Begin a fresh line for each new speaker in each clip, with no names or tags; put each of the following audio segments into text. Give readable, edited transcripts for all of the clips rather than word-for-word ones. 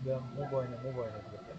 Ya, muy buena, fíjate.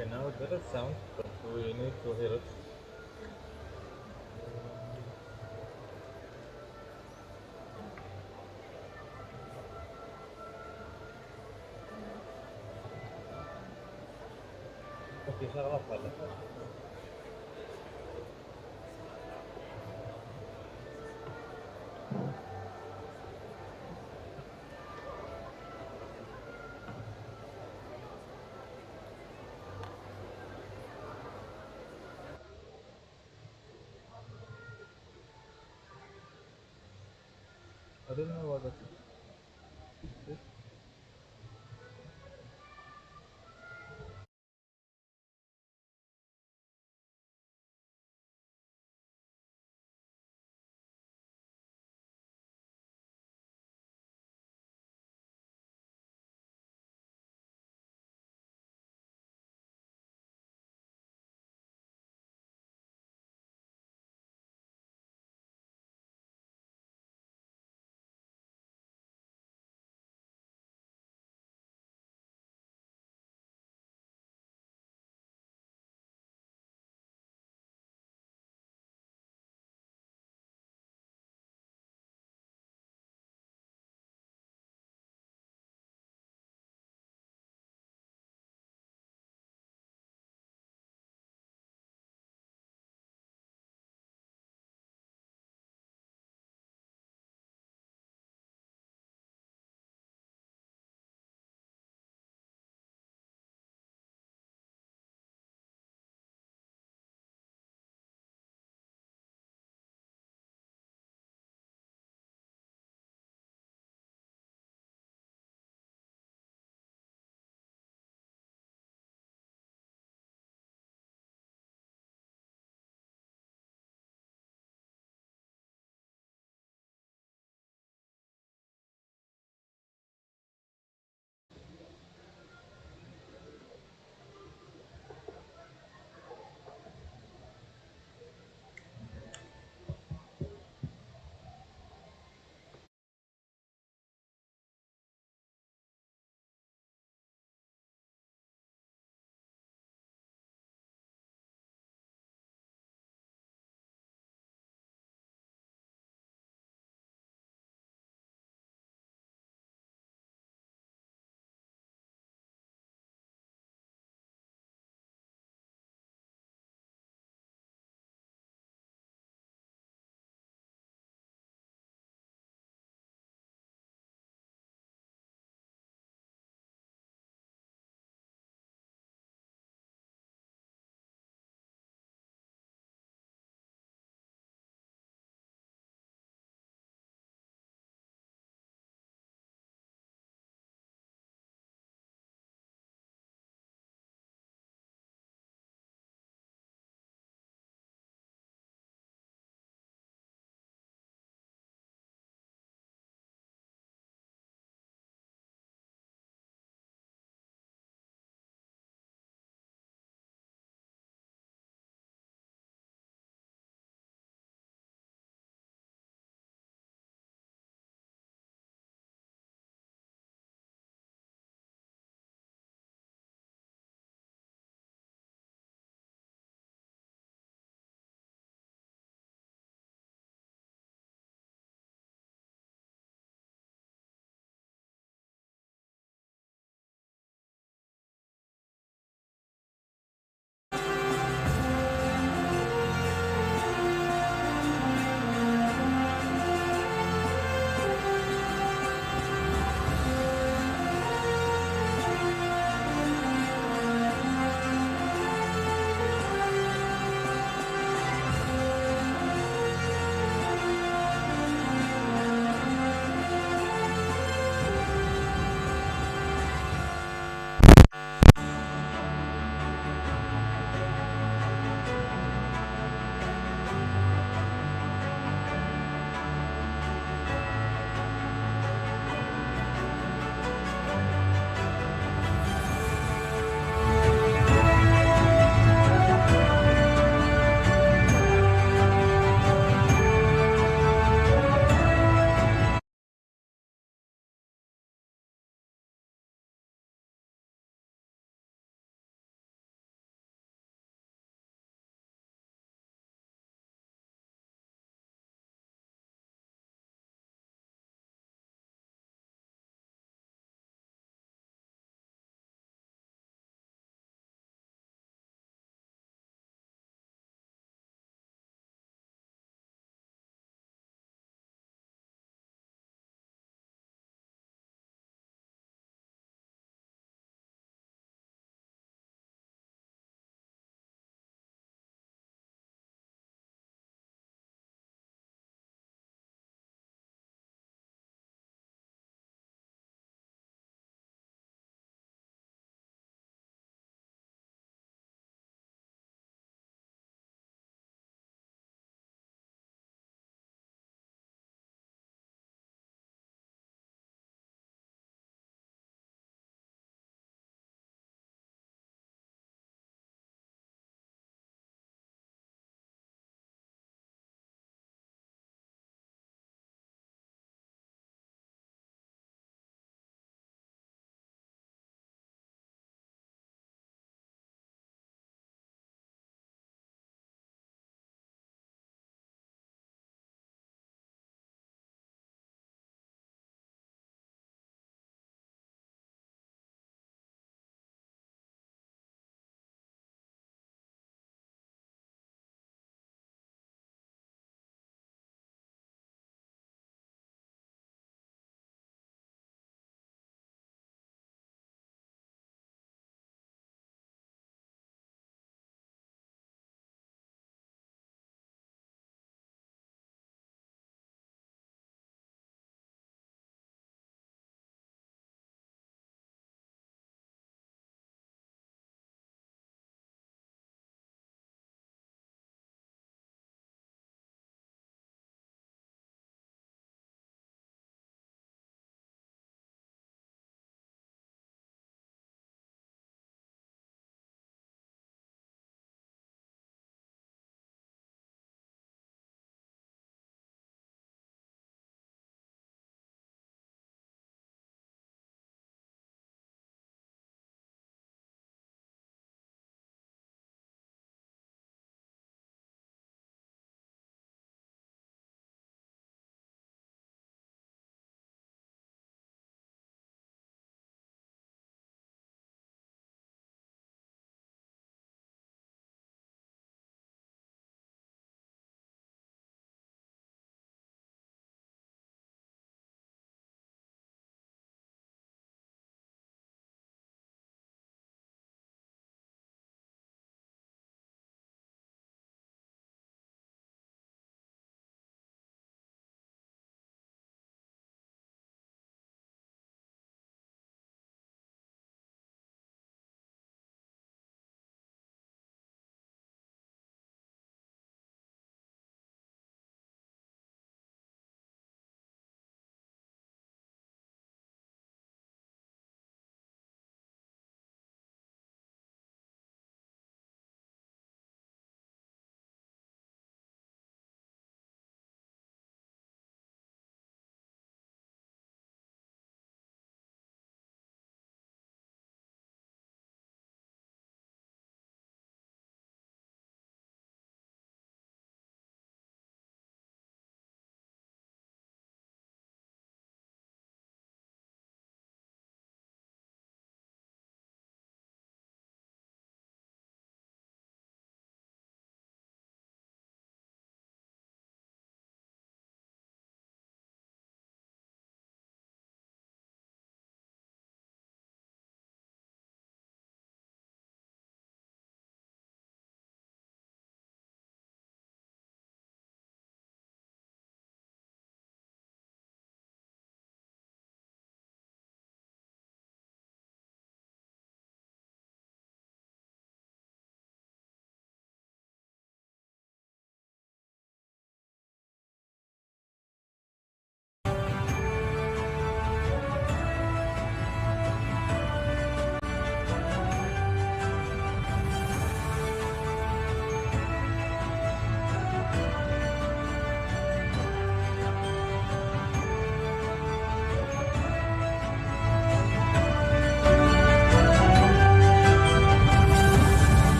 Okay, now there is sound, but we need to hear it. اوكي شغلة هلا. I don't know what that is.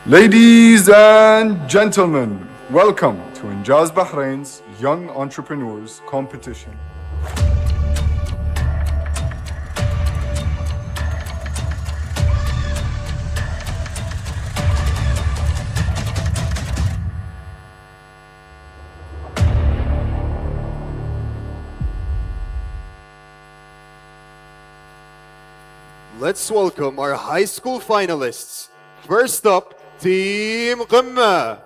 Ladies and gentlemen, welcome to Injaz Bahrain's Young Entrepreneurs Competition.
Let's welcome our high school finalists. First up, Team Qimma.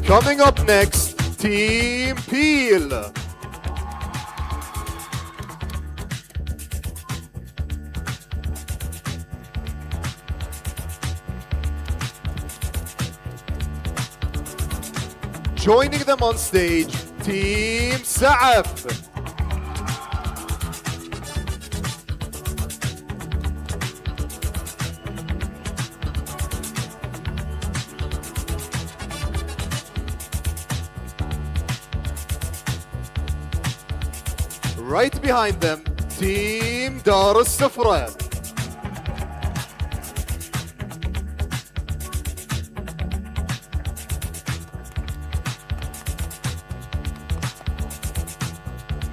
Coming up next, Team Peel. Joining them on stage, Team Sa'af. Right behind them, Team Dar al-Safra.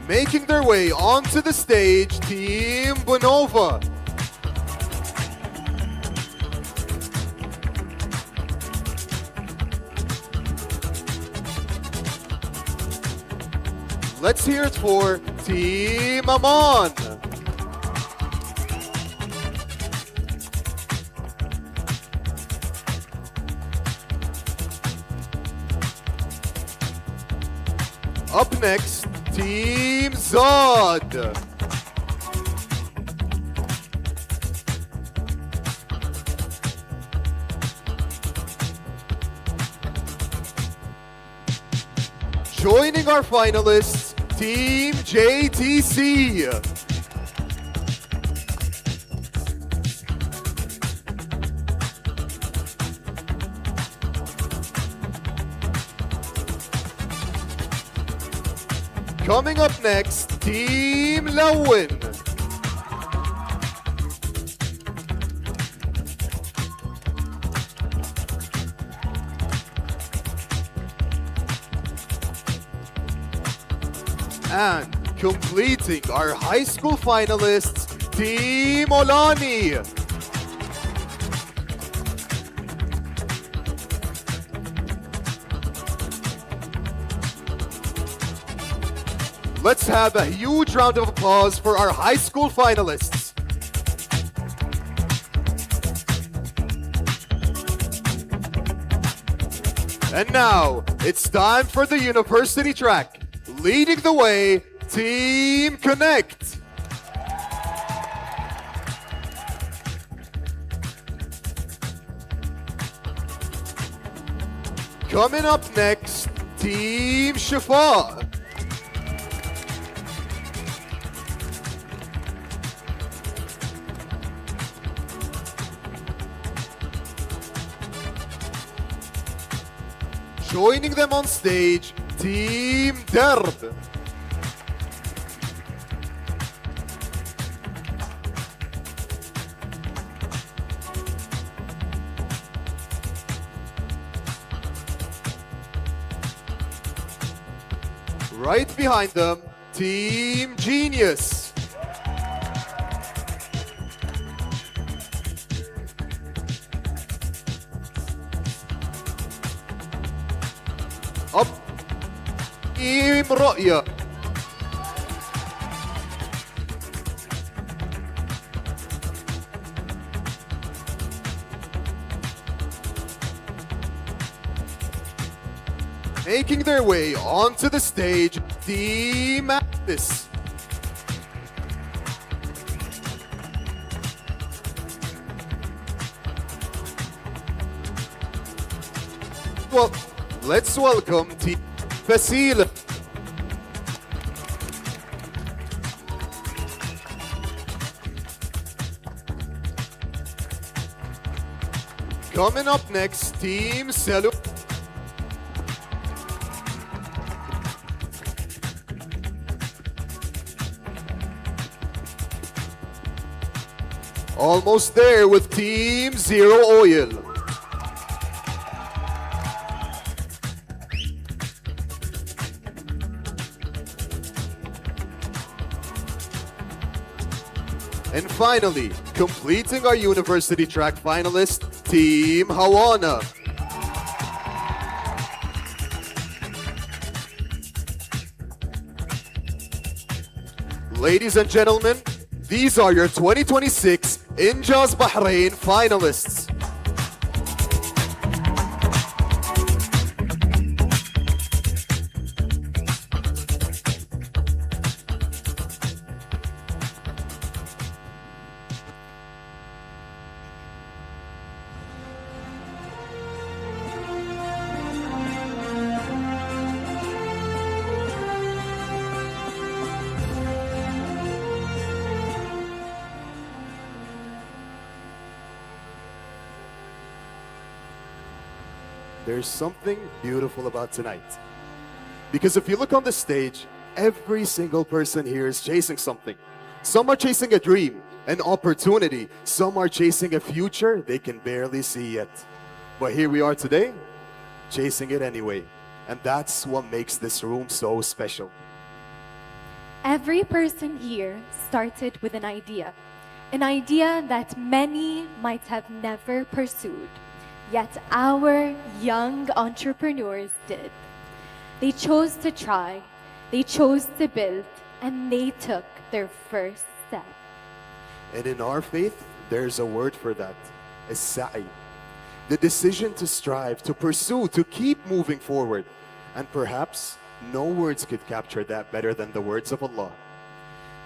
Making their way onto the stage, Team Bonova. Let's hear it for Team Aman. Up next, Team Zod. Joining our finalists, Team JTC. Coming up next, Team Lawin. And completing our high school finalists, Team Olani. Let's have a huge round of applause for our high school finalists. And now, it's time for the university track. Leading the way, Team Connect. Coming up next, Team Shifa. Joining them on stage, Team Derb. Right behind them, Team Genius. Up, Team رؤية. Making their way onto the stage, Team Atlas. Well, let's welcome Team Fasil. Coming up next, Team Selu. Almost there with Team Zero Oil. And finally, completing our university track finalist, Team Hawana. Ladies and gentlemen, these are your 2026 Injaz Bahrain finalists. There's something beautiful about tonight. Because if you look on the stage, every single person here is chasing something. Some are chasing a dream, an opportunity. Some are chasing a future they can barely see yet. But here we are today, chasing it anyway. And that's what makes this room so special.
Every person here started with an idea that many might have never pursued. Yet our young entrepreneurs did. They chose to try, they chose to build, and they took their first step.
And in our faith, there's a word for that, as-sa'i. The decision to strive, to pursue, to keep moving forward. And perhaps no words could capture that better than the words of Allah.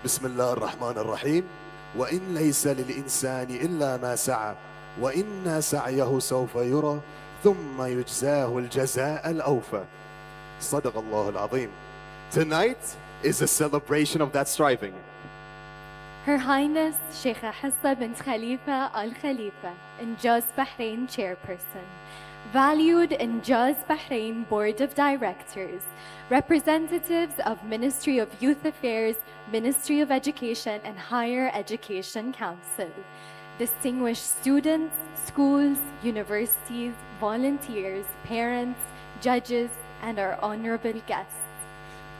Bismillah ar-Rahman ar-Rahim. وَإِن لَيْسَ لِلْإِنسَانِ إِلَّا مَا سَعَى وَإِنَّ سَعْيَهُ سَوْفَ يُرَى ثُمَّ يُجْزَاهُ الْجَزَاءَ الْأَوْفَى. صدق Allah al-Azim. Tonight is a celebration of that striving.
Her Highness Sheikha Hassa bint Khalifa Al Khalifa, Injaz Bahrain Chairperson, valued Injaz Bahrain Board of Directors, representatives of Ministry of Youth Affairs, Ministry of Education and Higher Education Council, distinguished students, schools, universities, volunteers, parents, judges, and our honorable guests.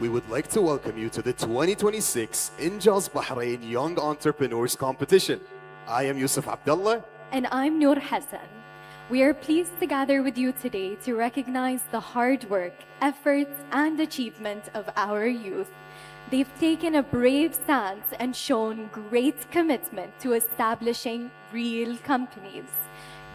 We would like to welcome you to the 2026 Injaz Bahrain Young Entrepreneurs Competition. I am Yusuf Abdullah.
And I'm Noor Hassan. We are pleased to gather with you today to recognize the hard work, efforts, and achievement of our youth. They've taken a brave stance and shown great commitment to establishing real companies.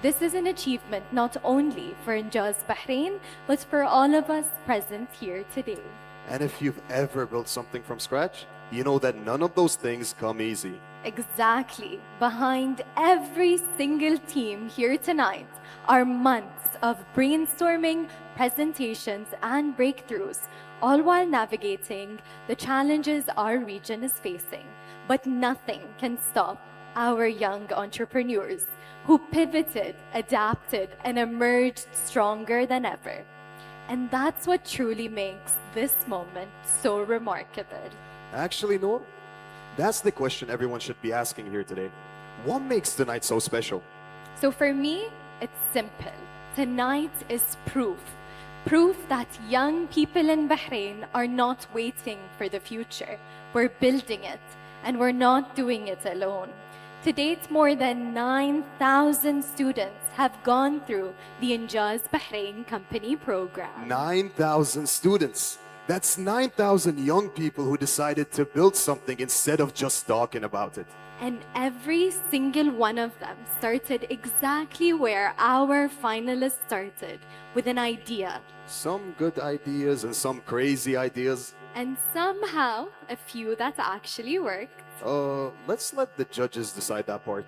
This is an achievement not only for Injaz Bahrain, but for all of us present here today.
And if you've ever built something from scratch, you know that none of those things come easy.
Exactly. Behind every single team here tonight are months of brainstorming, presentations, and breakthroughs, all while navigating the challenges our region is facing. But nothing can stop our young entrepreneurs who pivoted, adapted, and emerged stronger than ever. And that's what truly makes this moment so remarkable.
Actually, Noor, that's the question everyone should be asking here today. What makes tonight so special?
So for me, it's simple. Tonight is proof. Proof that young people in Bahrain are not waiting for the future. We're building it, and we're not doing it alone. To date, more than 9,000 students have gone through the Injaz Bahrain Company program.
9,000 students. That's 9,000 young people who decided to build something instead of just talking about it.
And every single one of them started exactly where our finalists started, with an idea.
Some good ideas and some crazy ideas.
And somehow, a few that actually worked.
Let's let the judges decide that part.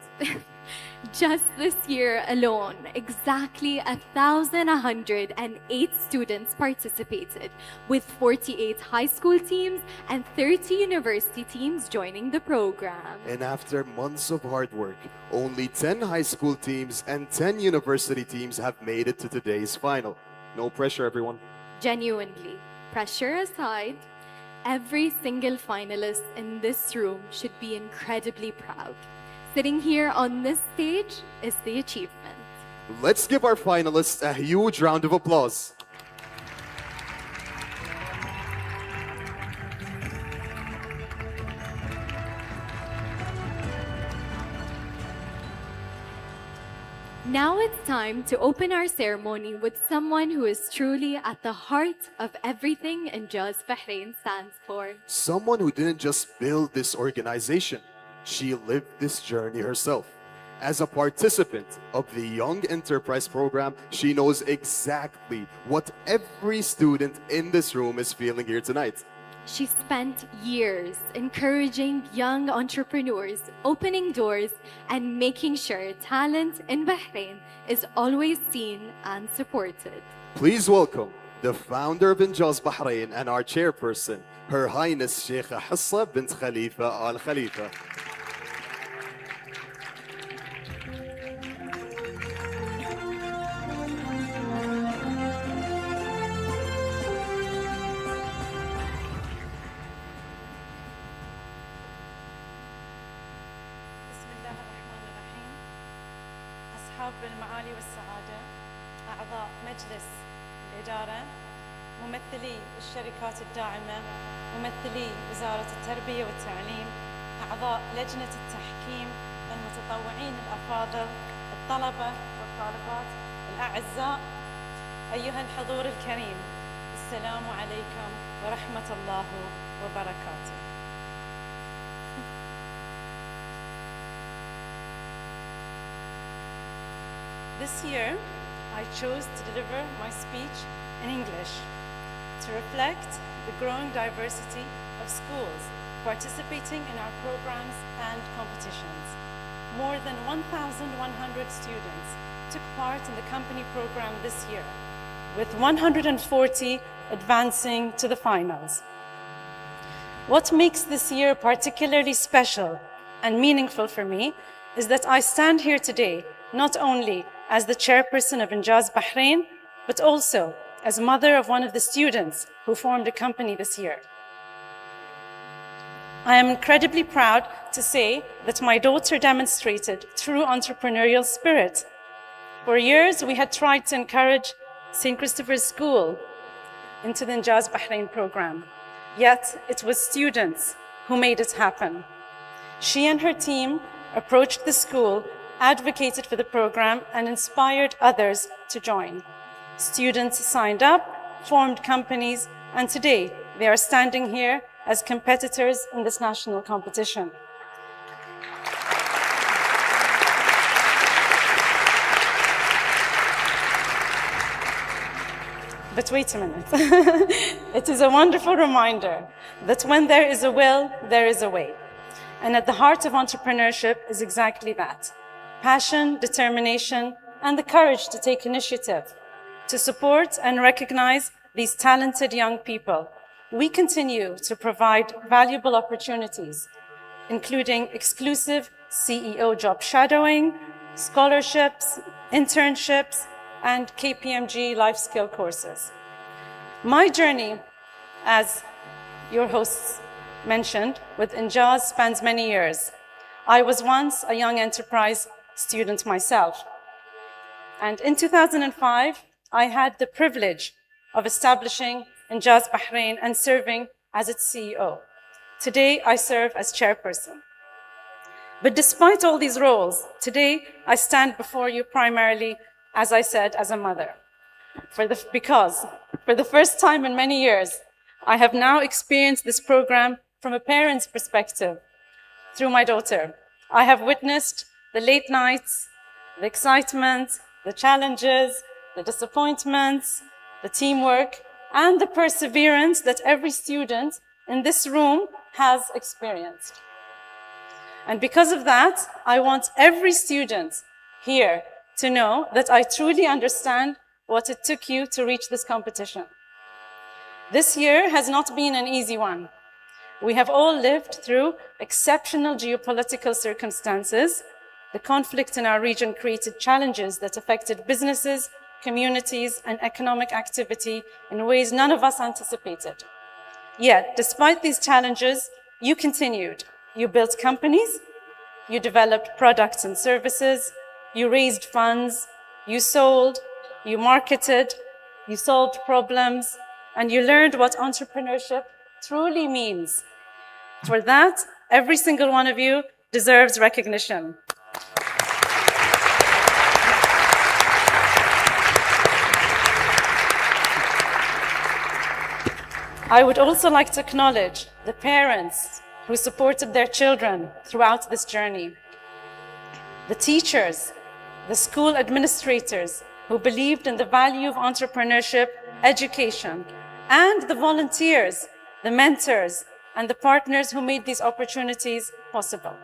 Just this year alone, exactly 1,108 students participated, with 48 high school teams and 30 university teams joining the program.
And after months of hard work, only 10 high school teams and 10 university teams have made it to today's final. No pressure, everyone.
Genuinely, pressure aside, every single finalist in this room should be incredibly proud. Sitting here on this stage is the achievement.
Let's give our finalists a huge round of applause.
Now it's time to open our ceremony with someone who is truly at the heart of everything Injaz Bahrain stands for.
Someone who didn't just build this organization, she lived this journey herself. As a participant of the Young Enterprise Program, she knows exactly what every student in this room is feeling here tonight.
She spent years encouraging young entrepreneurs, opening doors, and making sure talent in Bahrain is always seen and supported.
Please welcome the founder of Injaz Bahrain and our chairperson, Her Highness Sheikha Hassa bint Khalifa Al Khalifa.
أصحاب المعالي والسعادة، أعضاء مجلس الإدارة، ممثلي الشركات الداعمة، ممثلي وزارة التربية والتعليم، أعضاء لجنة التحكيم، المتطوعين الأفاضل، الطلبة والطالبات الأعزاء، أيها الحضور الكريم، السلام عليكم ورحمة الله وبركاته. This year, I chose to deliver my speech in English to reflect the growing diversity of schools participating in our programs and competitions. More than 1,100 students took part in the company program this year, with 140 advancing to the finals. What makes this year particularly special and meaningful for me is that I stand here today not only as the chairperson of Injaz Bahrain, but also as mother of one of the students who formed a company this year. I am incredibly proud to say that my daughter demonstrated true entrepreneurial spirit. For years, we had tried to encourage St. Christopher's School into the Injaz Bahrain program, yet it was students who made it happen. She and her team approached the school, advocated for the program, and inspired others to join. Students signed up, formed companies, and today they are standing here as competitors in this national competition. But wait a minute. It is a wonderful reminder that when there is a will, there is a way. And at the heart of entrepreneurship is exactly that: passion, determination, and the courage to take initiative. To support and recognize these talented young people, we continue to provide valuable opportunities, including exclusive CEO job shadowing, scholarships, internships, and KPMG life skill courses. My journey, as your hosts mentioned, with Injaz spans many years. I was once a young enterprise student myself. And in 2005, I had the privilege of establishing Injaz Bahrain and serving as its CEO. Today, I serve as chairperson. But despite all these roles, today I stand before you primarily, as I said, as a mother. Because for the first time in many years, I have now experienced this program from a parent's perspective through my daughter. I have witnessed the late nights, the excitement, the challenges, the disappointments, the teamwork, and the perseverance that every student in this room has experienced. And because of that, I want every student here to know that I truly understand what it took you to reach this competition. This year has not been an easy one. We have all lived through exceptional geopolitical circumstances. The conflict in our region created challenges that affected businesses, communities, and economic activity in ways none of us anticipated. Yet, despite these challenges, you continued. You built companies, you developed products and services, you raised funds, you sold, you marketed, you solved problems, and you learned what entrepreneurship truly means. For that, every single one of you deserves recognition. I would also like to acknowledge the parents who supported their children throughout this journey, the teachers, the school administrators who believed in the value of entrepreneurship, education, and the volunteers, the mentors, and the partners who made these opportunities possible.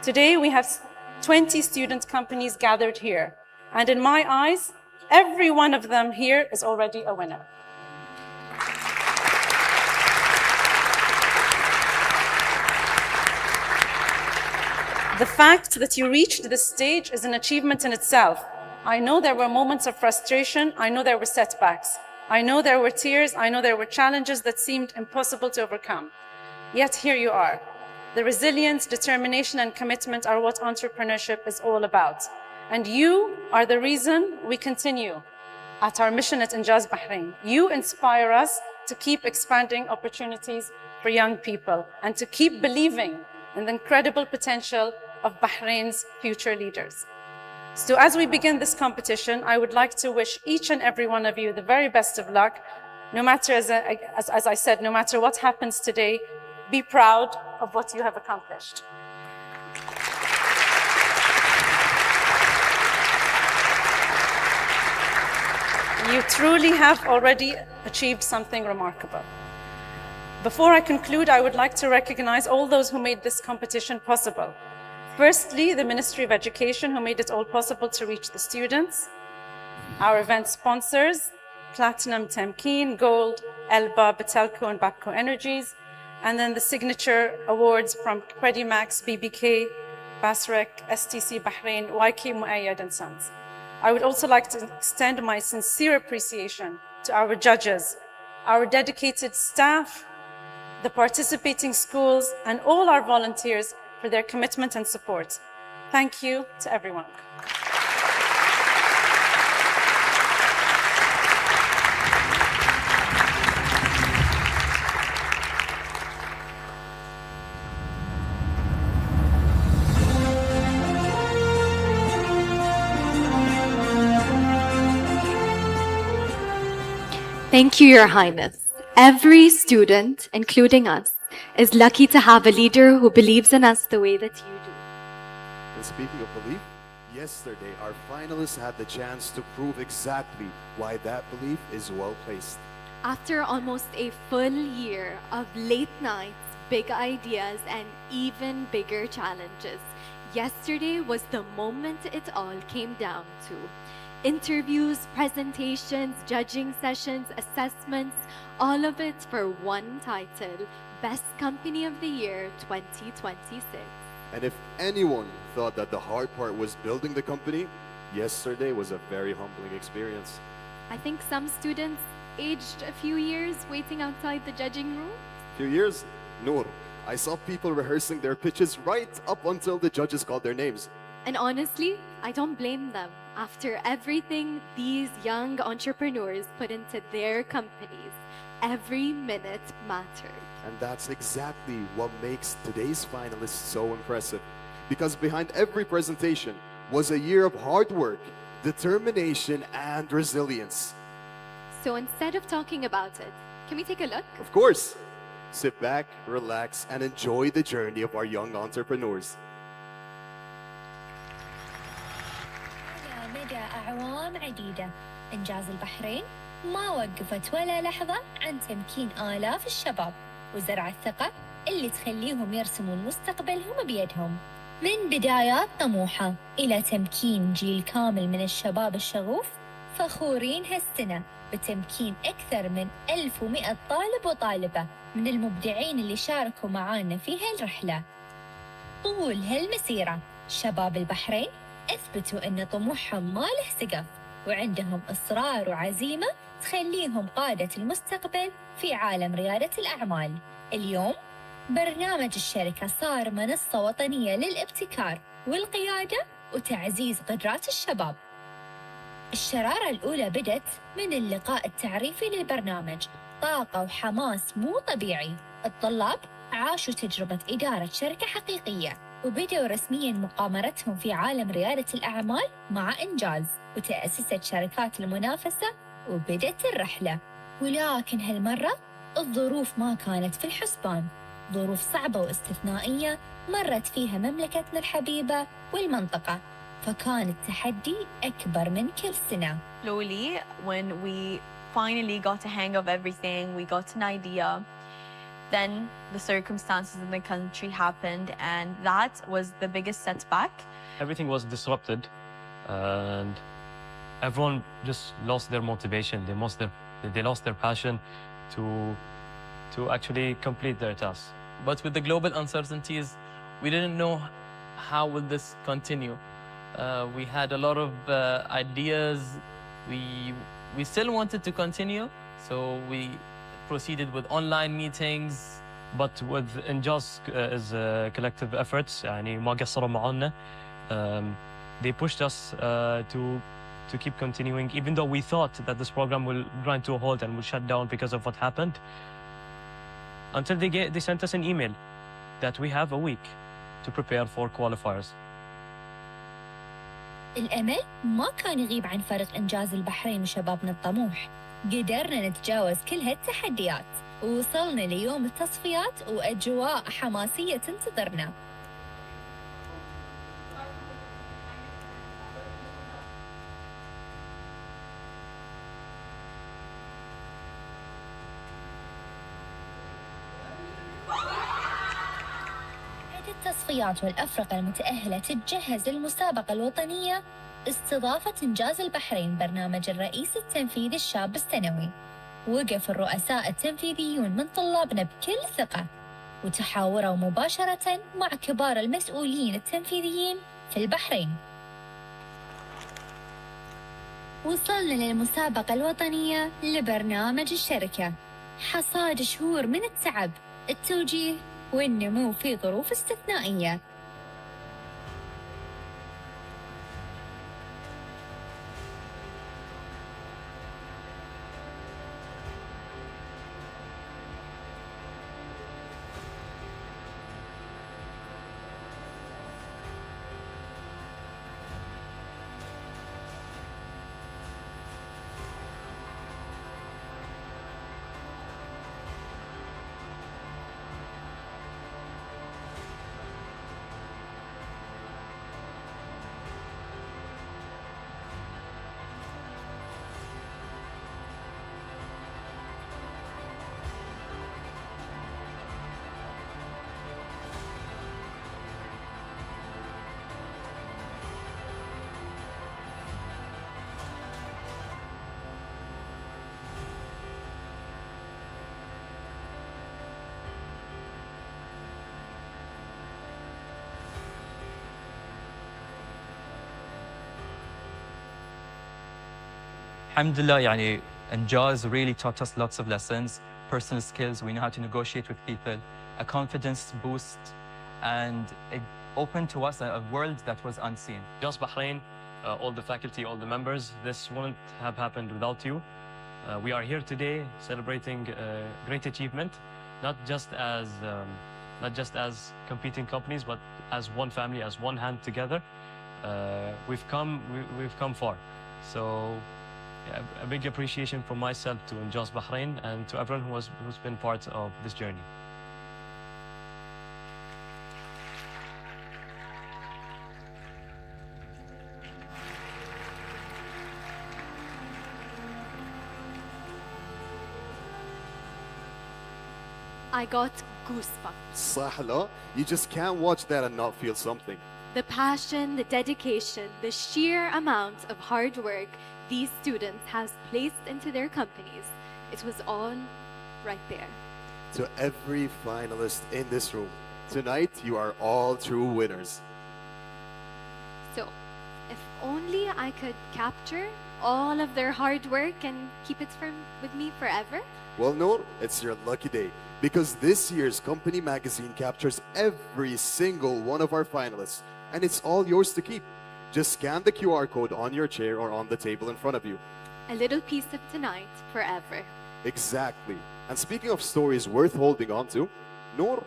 Today, we have 20 student companies gathered here, and in my eyes, every one of them here is already a winner. The fact that you reached this stage is an achievement in itself. I know there were moments of frustration. I know there were setbacks. I know there were tears. I know there were challenges that seemed impossible to overcome. Yet here you are. The resilience, determination, and commitment are what entrepreneurship is all about. And you are the reason we continue at our mission at Injaz Bahrain. You inspire us to keep expanding opportunities for young people and to keep believing in the incredible potential of Bahrain's future leaders. So as we begin this competition, I would like to wish each and every one of you the very best of luck. No matter, as I said, no matter what happens today, be proud of what you have accomplished. You truly have already achieved something remarkable. Before I conclude, I would like to recognize all those who made this competition possible. Firstly, the Ministry of Education, who made it all possible to reach the students. Our event sponsors, Platinum Temkeen, Gold, Elba, Betelco, and Bapco Energies. And then the signature awards from Credimax, BBK, Basrec, STC Bahrain, YK Muayyad and Sons. I would also like to extend my sincere appreciation to our judges, our dedicated staff, the participating schools, and all our volunteers for their commitment and support. Thank you to everyone.
Thank you, Your Highness. Every student, including us, is lucky to have a leader who believes in us the way that you do.
And speaking of belief, yesterday our finalists had the chance to prove exactly why that belief is well placed.
After almost a full year of late nights, big ideas, and even bigger challenges, yesterday was the moment it all came down to. Interviews, presentations, judging sessions, assessments, all of it for one title, Best Company of the Year 2026.
And if anyone thought that the hard part was building the company, yesterday was a very humbling experience.
I think some students aged a few years waiting outside the judging room.
Few years? Noor, I saw people rehearsing their pitches right up until the judges called their names.
And honestly, I don't blame them. After everything these young entrepreneurs put into their companies, every minute mattered.
And that's exactly what makes today's finalists so impressive. Because behind every presentation was a year of hard work, determination, and resilience.
So instead of talking about it, can we take a look?
Of course, sit back, relax, and enjoy the journey of our young entrepreneurs.
على مدى أعوام عديدة إنجاز البحرين ما وقفت ولا لحظة عن تمكين آلاف الشباب وزرع الثقة اللي تخليهم يرسمون مستقبلهم بيدهم. من بدايات طموحة إلى تمكين جيل كامل من الشباب الشغوف، فخورين هالسنة بتمكين أكثر من 1100 طالب وطالبة من المبدعين اللي شاركوا معانا في هالرحلة. طول هالمسيرة شباب البحرين أثبتوا أن طموحهم ما له سقف، وعندهم إصرار وعزيمة تخليهم قادة المستقبل في عالم ريادة الأعمال. اليوم برنامج الشركة صار منصة وطنية للابتكار والقيادة وتعزيز قدرات الشباب. الشرارة الأولى بدت من اللقاء التعريفي للبرنامج، طاقة وحماس مو طبيعي. الطلاب عاشوا تجربة إدارة شركة حقيقية وبدأوا رسمياً مقامرتهم في عالم ريادة الأعمال مع إنجاز، وتأسست شركات المنافسة وبدت الرحلة. ولكن هالمرة الظروف ما كانت في الحسبان، ظروف صعبة واستثنائية مرت فيها مملكتنا الحبيبة والمنطقة، فكان التحدي أكبر من كل سنة.
Slowly, when we finally got a hang of everything, we got an idea, then the circumstances in the country happened, and that was the biggest setback.
Everything was disrupted, and everyone just lost their motivation. They lost their passion to actually complete their tasks.
But with the global uncertainties, we didn't know how would this continue. We had a lot of ideas. We still wanted to continue, so we proceeded with online meetings.
But with Injaz as collective efforts, يعني ما قصروا معنا. They pushed us to keep continuing, even though we thought that this program will grind to a halt and will shut down because of what happened. Until they sent us an email that we have a week to prepare for qualifiers.
الأمل ما كان يغيب عن فريق إنجاز البحرين وشبابنا الطموح. قدرنا نتجاوز كل هالتحديات ووصلنا ليوم التصفيات وأجواء حماسية تنتظرنا. التصفيات والأفرقة المتأهلة تتجهز للمسابقة الوطنية. استضافت إنجاز البحرين برنامج الرئيس التنفيذي الشاب السنوي. وقف الرؤساء التنفيذيون من طلابنا بكل ثقة وتحاوروا مباشرة مع كبار المسؤولين التنفيذيين في البحرين. وصلنا للمسابقة الوطنية لبرنامج الشركة، حصاد شهور من التعب، التوجيه والنمو في ظروف استثنائية.
Alhamdulillah, yani, Injaz really taught us lots of lessons, personal skills, we know how to negotiate with people, a confidence boost, and it opened to us a world that was unseen.
Injaz Bahrain all the faculty, all the members. This wouldn't have happened without you. We are here today celebrating a great achievement, not just as competing companies, but as one family, as one hand together. We've come far. So yeah, a big appreciation from myself to Injaz Bahrain and to everyone who's been part of this journey.
I got goosebumps.
Sahla, you just can't watch that and not feel something.
The passion, the dedication, the sheer amount of hard work these students have placed into their companies, it was all right there.
To every finalist in this room, tonight you are all true winners.
So, if only I could capture all of their hard work and keep it with me forever.
Well, Noor, it's your lucky day because this year's company magazine captures every single one of our finalists and it's all yours to keep. Just scan the QR code on your chair or on the table in front of you.
A little piece of tonight forever.
Exactly. And speaking of stories worth holding on to, Noor,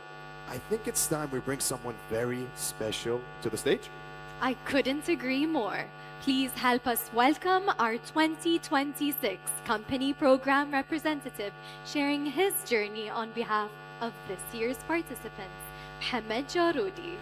I think it's time we bring someone very special to the stage.
I couldn't agree more. Please help us welcome our 2026 company program representative sharing his journey on behalf of this year's participants, Mohamed Jaroudi.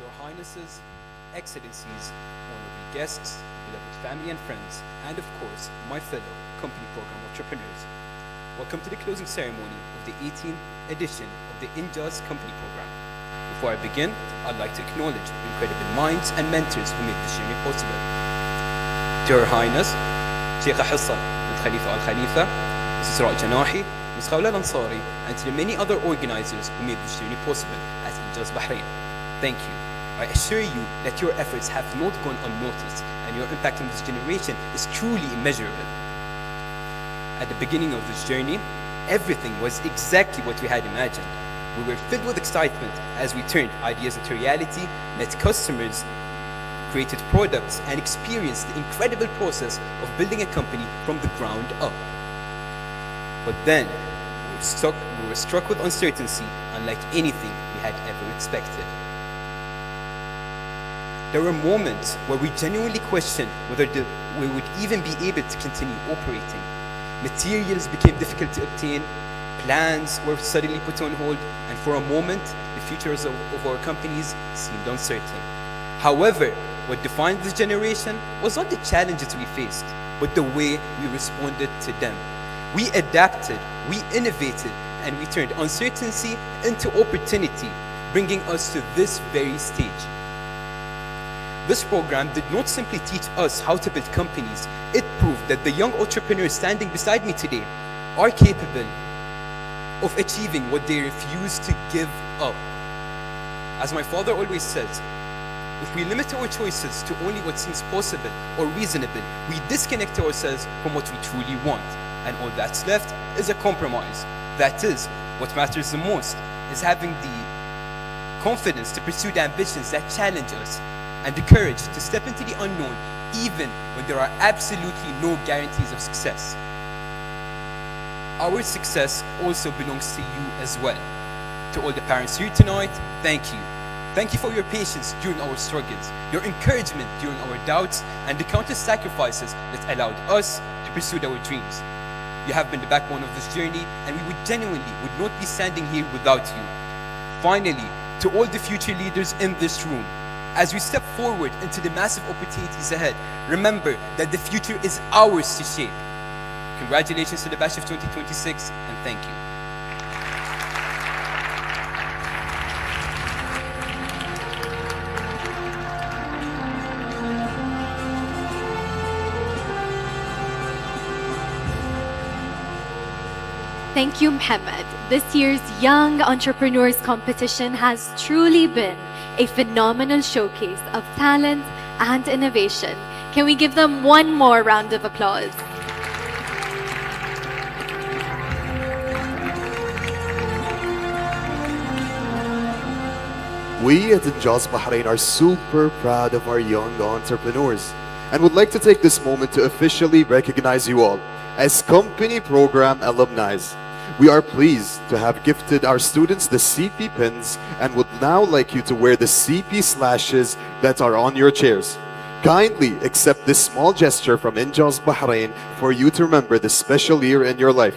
Your Highnesses, Excellencies, honorable guests, beloved family and friends, and of course, my fellow company program entrepreneurs. Welcome to the closing ceremony of the 18th edition of the Injaz Company Program. Before I begin, I'd like to acknowledge the incredible minds and mentors who make this journey possible. To Her Highness, Sheikha Hissa bint Khalifa Al Khalifa, Mrs. Ra' Janahi, Ms. Khawla Al Ansari, and to the many other organizers who made this journey possible at Injaz Bahrain. Thank you. I assure you that your efforts have not gone unnoticed and your impact on this generation is truly immeasurable. At the beginning of this journey, everything was exactly what we had imagined. We were filled with excitement as we turned ideas into reality, met customers, created products, and experienced the incredible process of building a company from the ground up. But then, we were struck with uncertainty unlike anything we had ever expected. There were moments where we genuinely questioned whether we would even be able to continue operating. Materials became difficult to obtain, plans were suddenly put on hold, and for a moment, the futures of our companies seemed uncertain. However, what defined this generation was not the challenges we faced, but the way we responded to them. We adapted, we innovated, and we turned uncertainty into opportunity, bringing us to this very stage. This program did not simply teach us how to build companies, it proved that the young entrepreneurs standing beside me today are capable of achieving what they refuse to give up. As my father always says, if we limit our choices to only what seems possible or reasonable, we disconnect ourselves from what we truly want. And all that's left is a compromise. That is, what matters the most is having the confidence to pursue the ambitions that challenge us and the courage to step into the unknown even when there are absolutely no guarantees of success. Our success also belongs to you as well. To all the parents here tonight, thank you. Thank you for your patience during our struggles, your encouragement during our doubts, and the countless sacrifices that allowed us to pursue our dreams. You have been the backbone of this journey, and we would not be standing here without you. Finally, to all the future leaders in this room, as we step forward into the massive opportunities ahead, remember that the future is ours to shape. Congratulations to the batch of 2026, and thank you.
Thank you, Mohammed. This year's Young Entrepreneurs Competition has truly been a phenomenal showcase of talent and innovation. Can we give them one more round of applause?
We at Injaz Bahrain are super proud of our young entrepreneurs and would like to take this moment to officially recognize you all as company program alumni. We are pleased to have gifted our students the CP pins and would now like you to wear the CP slashes that are on your chairs. Kindly accept this small gesture from Injaz Bahrain for you to remember this special year in your life.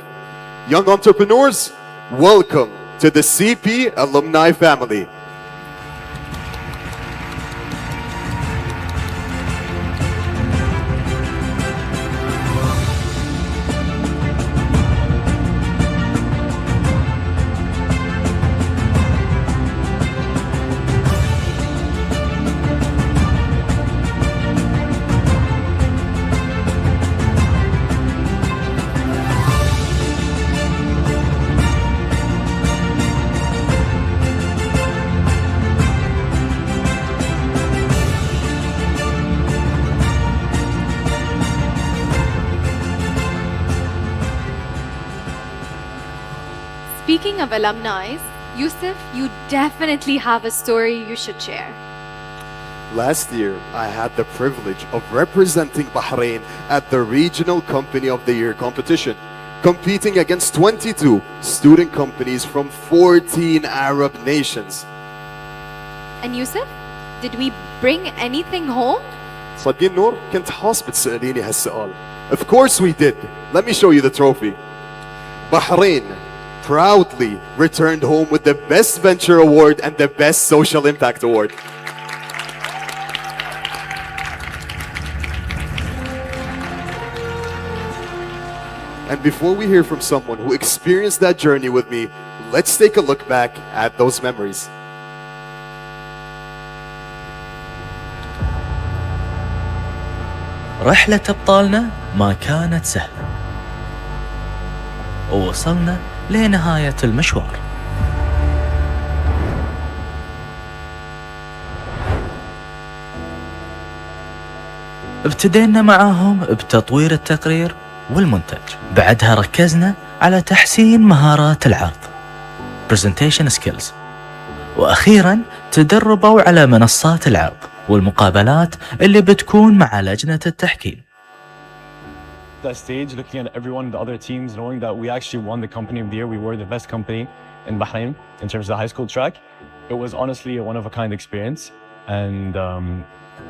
Young entrepreneurs, welcome to the CP alumni family.
Speaking of alumni, Yusuf, you definitely have a story you should share.
Last year, I had the privilege of representing Bahrain at the Regional Company of the Year competition, competing against 22 student companies from 14 Arab nations.
And Yusuf, did we bring anything home?
صدقين نور كنت حاسب تسأليني هالسؤال. Of course we did. Let me show you the trophy. Bahrain proudly returned home with the Best Venture Award and the Best Social Impact Award. And before we hear from someone who experienced that journey with me, let's take a look back at those memories.
رحلة أبطالنا ما كانت سهلة ووصلنا لنهاية المشوار. ابتدينا معاهم بتطوير التقرير والمنتج، بعدها ركزنا على تحسين مهارات العرض presentation skills، وأخيراً تدربوا على منصات العرض والمقابلات اللي بتكون مع لجنة التحكيم.
That stage, looking at everyone, the other teams, knowing that we actually won the company of the year, we were the best company in Bahrain in terms of the high school track. It was honestly a one-of-a-kind experience, and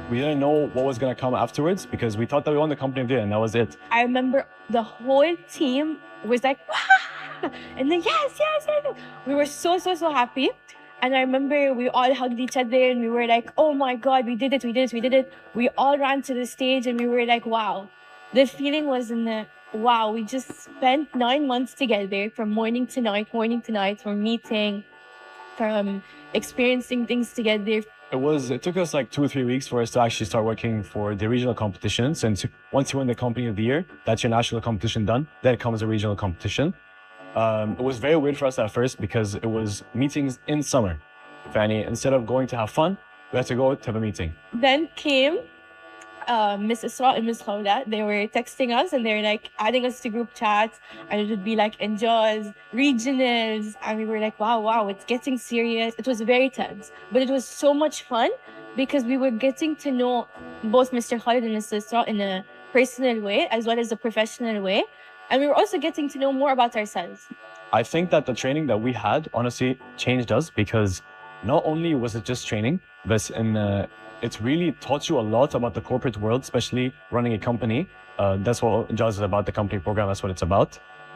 we didn't know what was going to come afterwards because we thought that we won the company of the year and that was it.
I remember the whole team was like, "Wah!" And then yes. We were so happy. And I remember we all hugged each other and we were like, oh my God, we did it. We all ran to the stage and we were like, wow. The feeling was wow, we just spent 9 months together from morning to night, from meeting, from experiencing things together.
It took us like 2 or 3 weeks for us to actually start working for the regional competitions. And once you win the company of the year, that's your national competition done. Then comes a regional competition. It was very weird for us at first because it was meetings in summer. Instead of going to have fun, we had to go to have a meeting.
Then came Miss Isra and Miss Khawla. They were texting us and they were like adding us to group chats, and it would be like Injaz, regionals, and we were like, wow, it's getting serious. It was very tense, but it was so much fun because we were getting to know both Mr. Khalid and Miss Isra in a personal way as well as a professional way. And we were also getting to know more about ourselves.
I think that the training that we had honestly changed us because not only was it just training, but it's really taught you a lot about the corporate world, especially running a company. That's what Injaz is about, the company program, that's what it's about.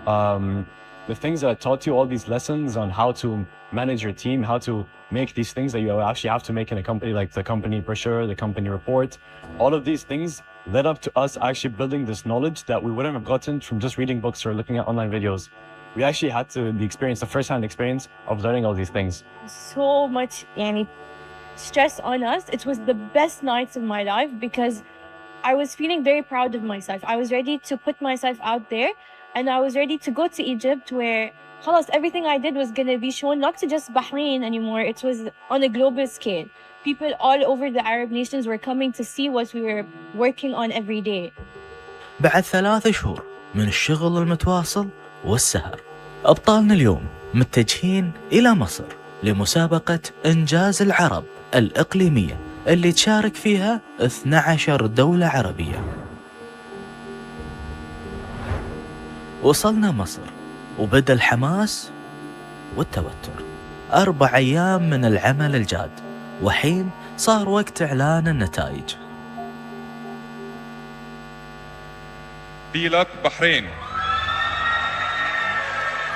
The things that taught you all these lessons on how to manage your team, how to make these things that you actually have to make in a company, like the company brochure, the company report. All of these things led up to us actually building this knowledge that we wouldn't have gotten from just reading books or looking at online videos. We actually had the first-hand experience of learning all these things.
So much stress on us. It was the best nights of my life because I was feeling very proud of myself. I was ready to put myself out there and I was ready to go to Egypt, where خلاص, everything I did was gonna be shown not to just Bahrain anymore. It was on a global scale. People all over the Arab nations were coming to see what we were working on every day.
بعد 3 شهور من الشغل المتواصل والسهر، أبطالنا اليوم متجهين إلى مصر لمسابقة إنجاز العرب الإقليمية اللي تشارك فيها 12 دولة عربية. وصلنا مصر وبدأ الحماس والتوتر. 4 أيام من العمل الجاد، وحين صار وقت إعلان النتائج.
بيل أب بحرين.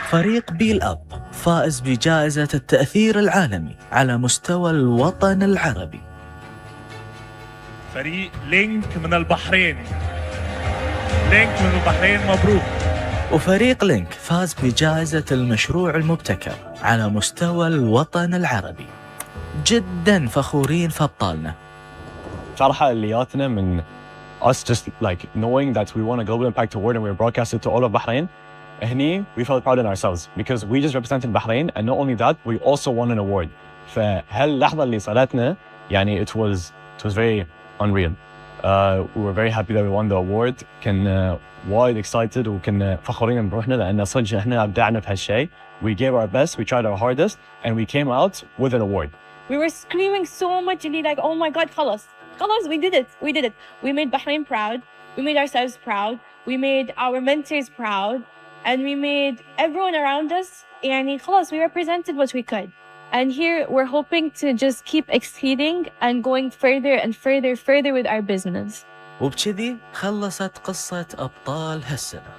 فريق بيل أب فائز بجائزة التأثير العالمي على مستوى الوطن العربي.
فريق لينك من البحرين. لينك من البحرين، مبروك.
وفريق لينك فاز بجائزة المشروع المبتكر على مستوى الوطن العربي. جدا فخورين في أبطالنا.
صراحة اللي جاتنا من us just like knowing that we want a global impact award and we were broadcasted to all of Bahrain. هني we felt proud in ourselves because we just represented Bahrain, and not only that we also won an award. فهاللحظة اللي صارتنا يعني it was very unreal. We were very happy that we won the award. كنا وايد excited وكنا فخورين بروحنا لأن صدق احنا أبدعنا في هالشيء. We gave our best, we tried our hardest, and we came out with an award.
We were screaming so much, and like, oh my God, خلاص, we did it, we did it. We made Bahrain proud, we made ourselves proud, we made our mentors proud, and we made everyone around us, يعني خلاص, we represented what we could. And here we're hoping to just keep exceeding and going further and further with our business.
وبكذي خلصت قصة أبطال هالسنة.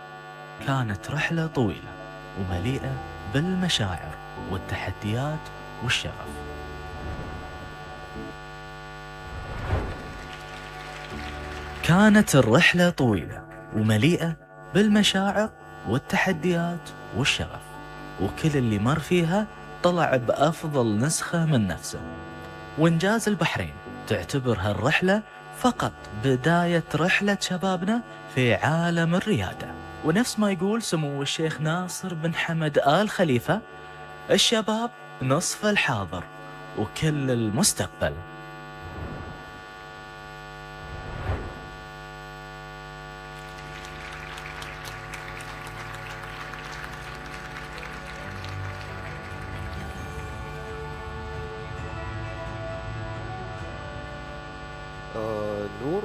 كانت رحلة طويلة ومليئة بالمشاعر والتحديات والشغف. كانت الرحلة طويلة ومليئة بالمشاعر والتحديات والشغف، وكل اللي مر فيها طلع بأفضل نسخة من نفسه. وإنجاز البحرين تعتبر هالرحلة فقط بداية رحلة شبابنا في عالم الريادة. ونفس ما يقول سمو الشيخ ناصر بن حمد آل خليفة، الشباب نصف الحاضر وكل المستقبل.
Noor,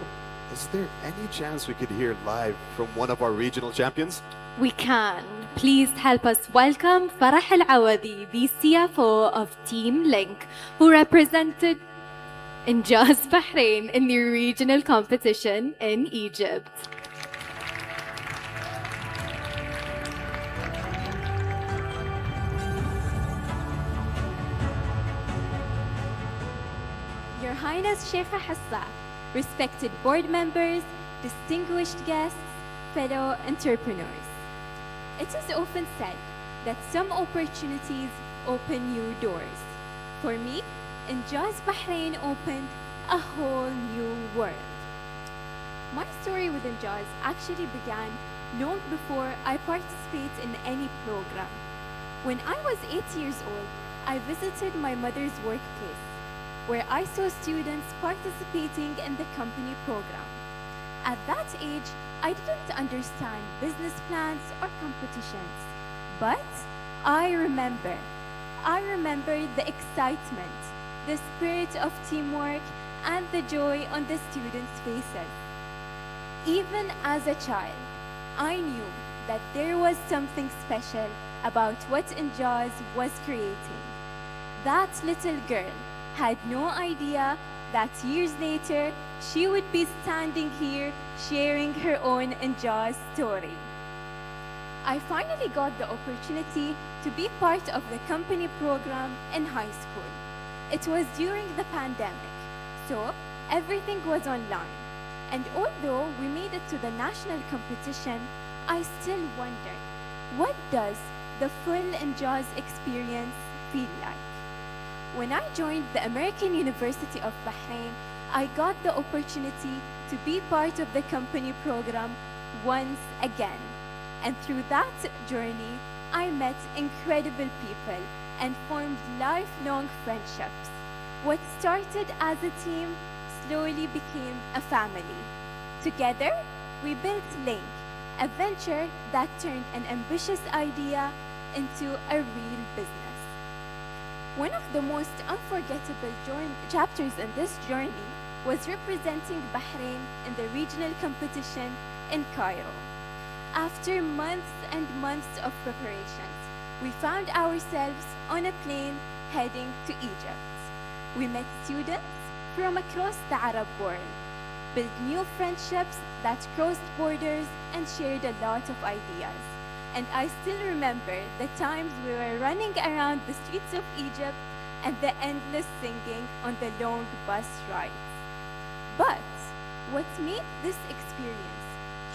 is there any chance we could hear live from one of our regional champions?
We can. Please help us welcome Farah Al-Awadi, the CFO of Team Link, who represented Injaz Bahrain in the regional competition in Egypt. Your Highness Sheikha Hassa, respected board members, distinguished guests, fellow entrepreneurs. It is often said that some opportunities open new doors. For me, Injaz Bahrain opened a whole new world. My story with Injaz actually began long before I participate in any program. When I was 8 years old, I visited my mother's workplace, where I saw students participating in the company program. At that age, I didn't understand business plans or competitions, but I remember the excitement, the spirit of teamwork, and the joy on the students' faces. Even as a child, I knew that there was something special about what Injaz was creating. That little girl had no idea that years later she would be standing here sharing her own Injaz story. I finally got the opportunity to be part of the company program in high school. It was during the pandemic, so everything was online. And although we made it to the national competition, I still wondered, what does the full Injaz experience feel like? When I joined the American University of Bahrain, I got the opportunity to be part of the company program once again.
And through that journey, I met incredible people and formed lifelong friendships. What started as a team slowly became a family. Together, we built Link, a venture that turned an ambitious idea into a real business. One of the most unforgettable chapters in this journey was representing Bahrain in the regional competition in Cairo. After months and months of preparations, we found ourselves on a plane heading to Egypt. We met students from across the Arab world, built new friendships that crossed borders and shared a lot of ideas. And I still remember the times we were running around the streets of Egypt and the endless singing on the long bus rides. But what made this experience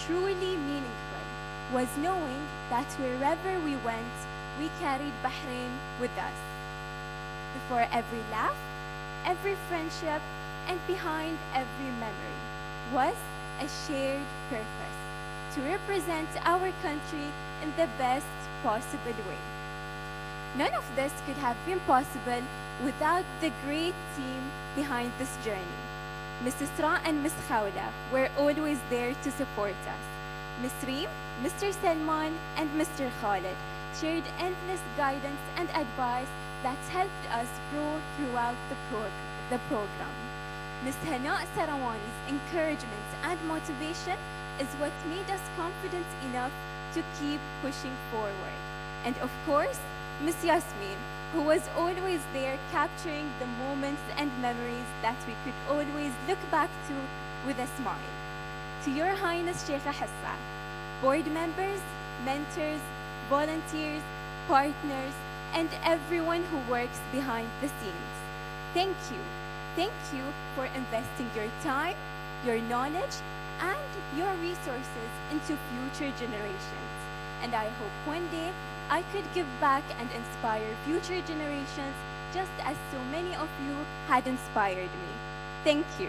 truly meaningful was knowing that wherever we went, we carried Bahrain with us. Before every laugh, every friendship, and behind every memory was a shared purpose to represent our country in the best possible way. None of this could have been possible without the great team behind this journey. Miss Isra and Miss Khawla were always there to support us. Miss Reem, Mr. Salman, and Mr. Khalid shared endless guidance and advice that helped us grow throughout the program. Miss Hana Sarawani's encouragement and motivation is what made us confident enough to keep pushing forward. And of course, Miss Yasmin, who was always there capturing the moments and memories that we could always look back to with a smile. To Your Highness Sheikha Hassa, board members, mentors, volunteers, partners, and everyone who works behind the scenes. Thank you. Thank you for investing your time, your knowledge, and your resources into future generations. And I hope one day I could give back and inspire future generations just as so many of you had inspired me. Thank you.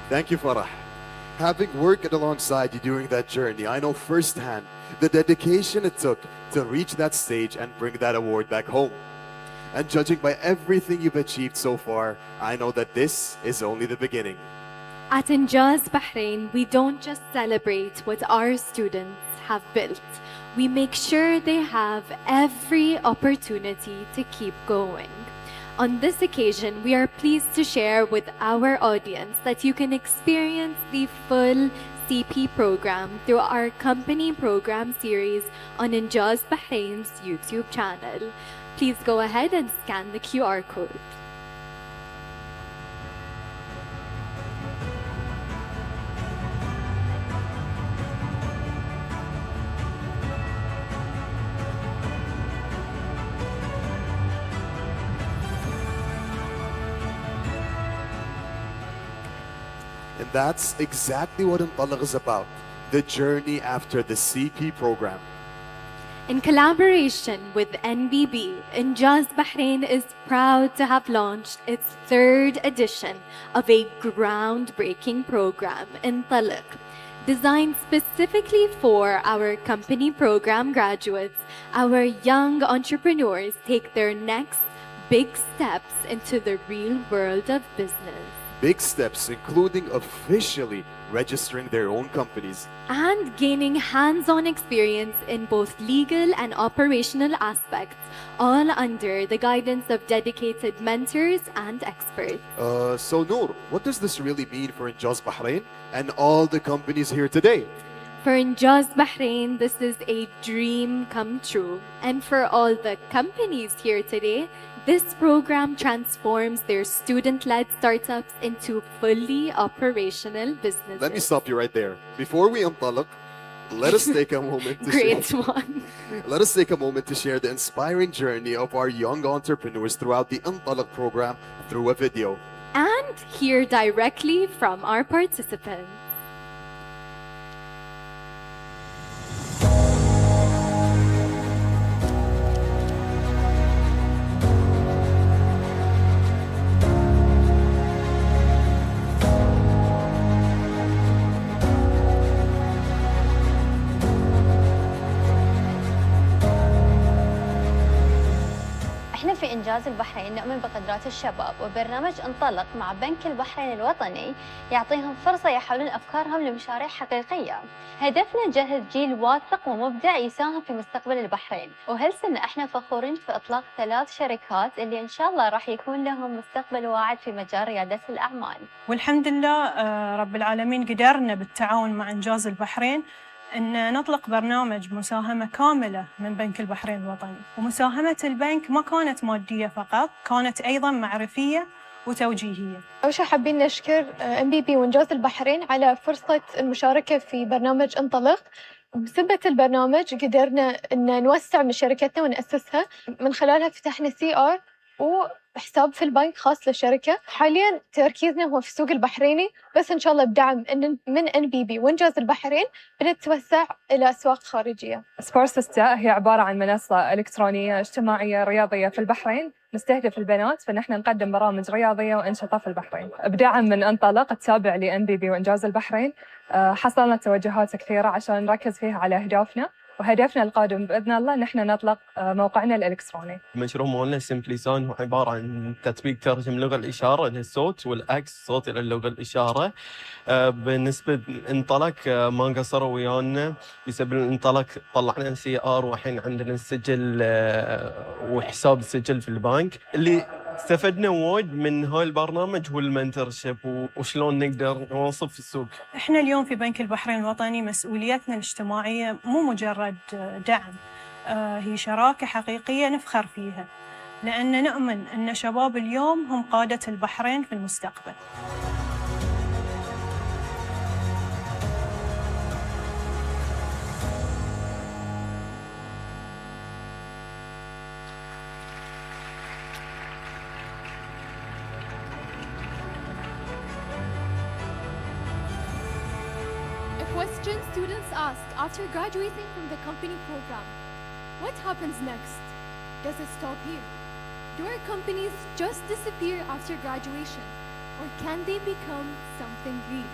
Thank you, Farah. Having worked alongside you during that journey, I know firsthand the dedication it took to reach that stage and bring that award back home. And judging by everything you've achieved so far, I know that this is only the beginning.
At Injaz Bahrain, we don't just celebrate what our students have built. We make sure they have every opportunity to keep going. On this occasion, we are pleased to share with our audience that you can experience the full CP program through our company program series on Injaz Bahrain's YouTube channel. Please go ahead and scan the QR code.
And that's exactly what Intalaq is about, the journey after the CP program.
In collaboration with NBB, Injaz Bahrain is proud to have launched its third edition of a groundbreaking program, Intalaq, designed specifically for our company program graduates. Our young entrepreneurs take their next big steps into the real world of business.
Big steps, including officially registering their own companies
and gaining hands-on experience in both legal and operational aspects, all under the guidance of dedicated mentors and experts.
So Noor, what does this really mean for Injaz Bahrain and all the companies here today?
For Injaz Bahrain, this is a dream come true. And for all the companies here today, this program transforms their student-led startups into fully operational businesses.
Let me stop you right there. Before we Intalaq, let us take a moment to
Great
share.
one.
Let us take a moment to share the inspiring journey of our young entrepreneurs throughout the Intalaq program through a video.
And hear directly from our participants.
إنجاز البحرين نؤمن بقدرات الشباب، وبرنامج انطلق مع بنك البحرين الوطني يعطيهم فرصة يحولون أفكارهم لمشاريع حقيقية. هدفنا نجهز جيل واثق ومبدع يساهم في مستقبل البحرين، وهالسنة احنا فخورين في إطلاق 3 شركات اللي إن شاء الله راح يكون لهم مستقبل واعد في مجال ريادة الأعمال.
والحمد لله رب العالمين قدرنا بالتعاون مع إنجاز البحرين أن نطلق برنامج مساهمة كاملة من بنك البحرين الوطني. ومساهمة البنك ما كانت مادية فقط، كانت أيضاً معرفية وتوجيهية.
أول شيء حابين نشكر MBB وإنجاز البحرين على فرصة المشاركة في برنامج انطلق. بسبة البرنامج قدرنا أن نوسع من شركتنا ونأسسها، من خلالها فتحنا CR وحساب في البنك خاص للشركة. حالياً تركيزنا هو في السوق البحريني، بس إن شاء الله بدعم من NBB وإنجاز البحرين بنتوسع إلى أسواق خارجية.
سبورتستا هي عبارة عن منصة إلكترونية اجتماعية رياضية في البحرين، نستهدف البنات، فنحن نقدم برامج رياضية وأنشطة في البحرين. بدعم من انطلق التابع لMBB وإنجاز البحرين حصلنا توجهات كثيرة عشان نركز فيها على أهدافنا، وهدفنا القادم بإذن الله نحن نطلق موقعنا الإلكتروني.
المشروع مالنا سيمبلي ساين هو عبارة عن تطبيق ترجم لغة الإشارة للصوت والعكس صوت إلى اللغة الإشارة. بالنسبة انطلق ما قصروا ويانا بسبب انطلق، طلعنا CR والحين عندنا السجل وحساب السجل في البنك. اللي استفدنا وايد من هاي البرنامج هو المنتورشيب وشلون نقدر نوصف في السوق.
احنا اليوم في بنك البحرين الوطني مسؤوليتنا الاجتماعية مو مجرد دعم، هي شراكة حقيقية نفخر فيها، لأن نؤمن أن شباب اليوم هم قادة البحرين في المستقبل.
Question students ask after graduating from the company program: what happens next? Does it stop here? Do our companies just disappear after graduation, or can they become something real?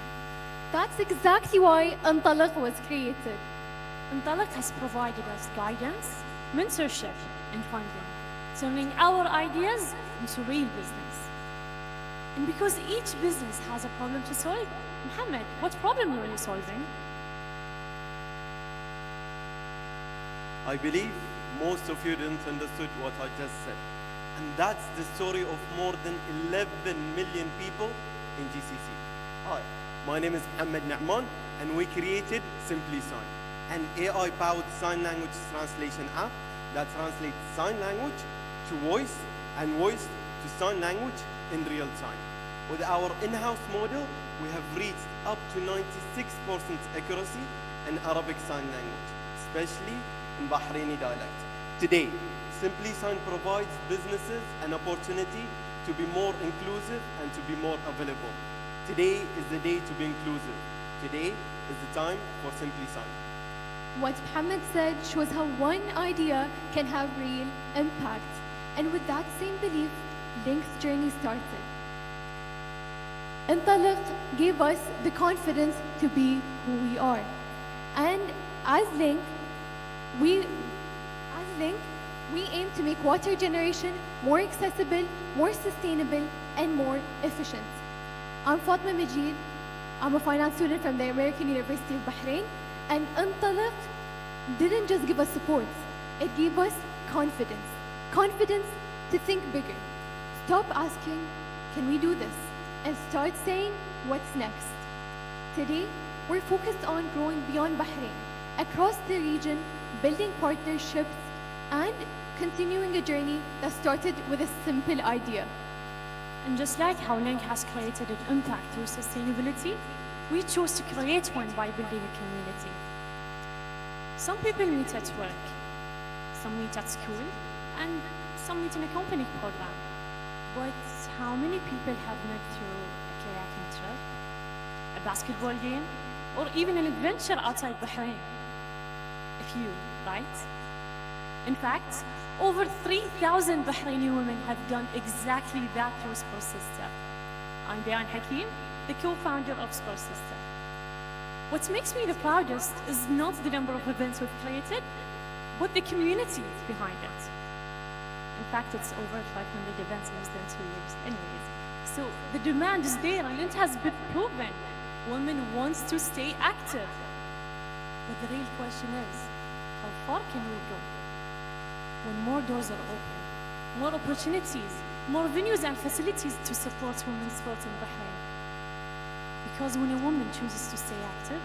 That's exactly why انطلق was created.
Entalaq has provided us guidance, mentorship, and funding, turning our ideas into real business. And because each business has a problem to solve, Mohammed, what problem are you solving?
I believe most of you didn't understood what I just said. And that's the story of more than 11 million people in GCC. Hi, my name is Mohammed Na'man, and we created Simply Sign, an AI-powered sign language translation app that translates sign language to voice and voice to sign language in real time. With our in-house model, we have reached up to 96% accuracy in Arabic Sign Language, especially in Bahraini dialect. Today, Simply Sign provides businesses an opportunity to be more inclusive and to be more available. Today is the day to be inclusive. Today is the time for Simply Sign.
What Mohammed said shows how one idea can have real impact. And with that same belief, Link's journey started. انطلق gave us the confidence to be who we are. And as Link, we aim to make water generation more accessible, more sustainable, and more efficient. I'm Fatma Majid. I'm a finance student from the American University of Bahrain. And انطلق didn't just give us support, it gave us confidence. Confidence to think bigger. Stop asking, can we do this? And start saying, what's next? Today, we're focused on growing beyond Bahrain, across the region, building partnerships, and continuing a journey that started with a simple idea.
And just like how Link has created an impact through sustainability, we chose to create one by building a community. Some people meet at work, some meet at school, and some meet in a company program. But how many people have met through a kayaking trip, a basketball game, or even an adventure outside Bahrain? A few, right? In fact, over 3,000 Bahraini women have done exactly that through Sport Sister. I'm Bayan Hakim, the co-founder of Sport Sister. What makes me the proudest is not the number of events we've created, but the community behind it.
In fact, it's over 500 events in less than 2 years anyways. So the demand is there and it has been proven. Women wants to stay active. But the real question is, how far can we go? When more doors are open, more opportunities, more venues and facilities to support women's sports in Bahrain. Because when a woman chooses to stay active,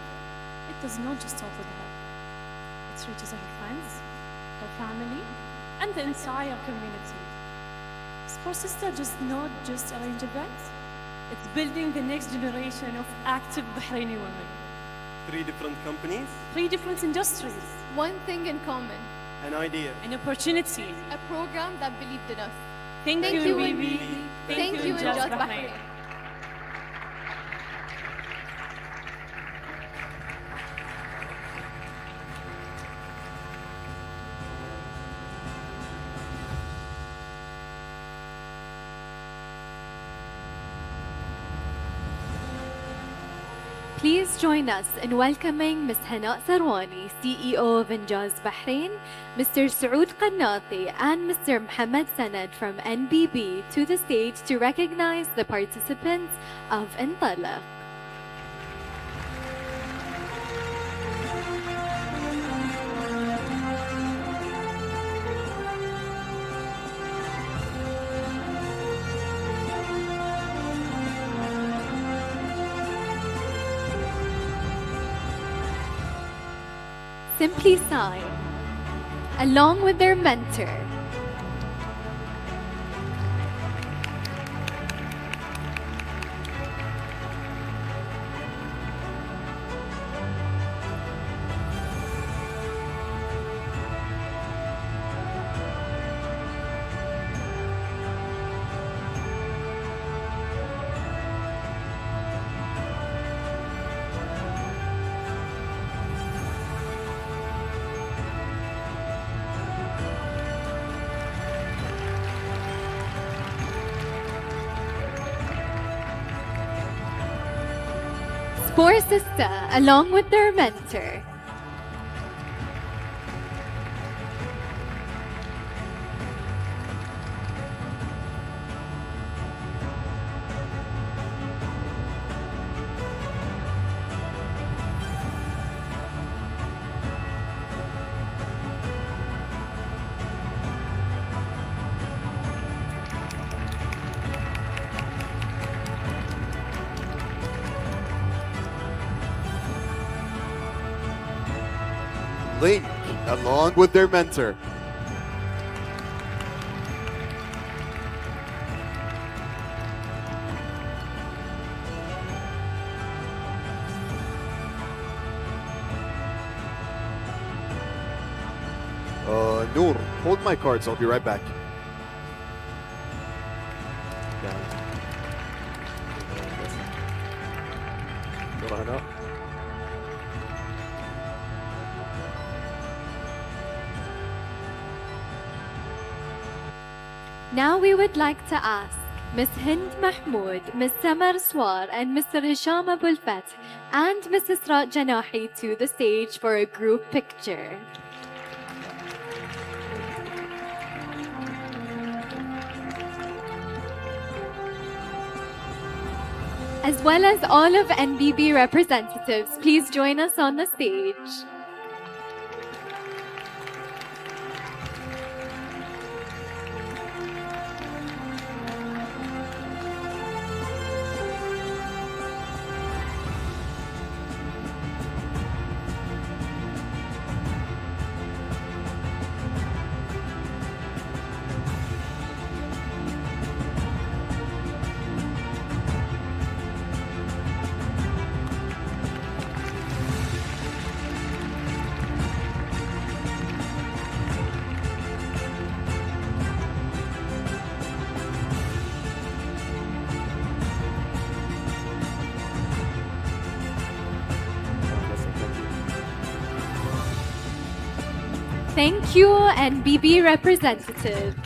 it does not just start with her. It reaches her friends, her family, and the entire community. Sports Sister does not just arrange events, it's building the next generation of active Bahraini women.
3 different companies,
3 different industries,
One thing in common,
an idea,
an opportunity.
a program that believed in us.
Thank you,
Bibi.
Thank you,
Injaz
Injaz
Bahrain.
Bahrain.
Please join us in welcoming Ms. Hana Sarwani, CEO of Injaz Bahrain, Mr. Saoud Qannati, and Mr. Mohammed Sanad from NBB to the stage to recognize the participants of Intalaq. Simply sign, along with their mentor, Sports Sister, along with their mentor,
Link, along with their mentor. Noor, hold my cards. I'll be right back. يلا هنا.
Now we would like to ask Ms. Hind Mahmoud, Ms. Samar Swar, and Mr. Hisham Abul Fath and Ms. Isra Janahi to the stage for a group picture. As well as all of NBB representatives, please join us on the stage. Thank you, NBB representatives.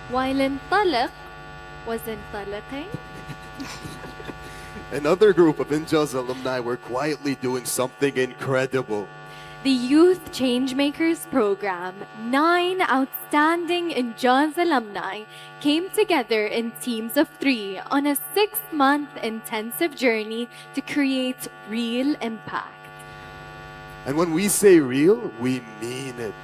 While Intalaq was entalaqing,
Another group of Injaz alumni were quietly doing something incredible.
The Youth Changemakers program, 9 outstanding Injaz alumni came together in teams of 3 on a 6-month intensive journey to create real impact.
And when we say real, we mean it.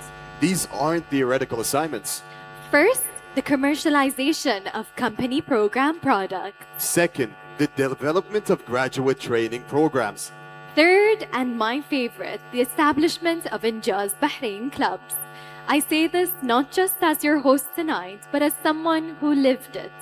These aren't theoretical assignments.
First, the commercialization of company program products.
Second, the development of graduate training programs.
Third, and my favorite, the establishment of Injaz Bahrain clubs. I say this not just as your host tonight, but as someone who lived it.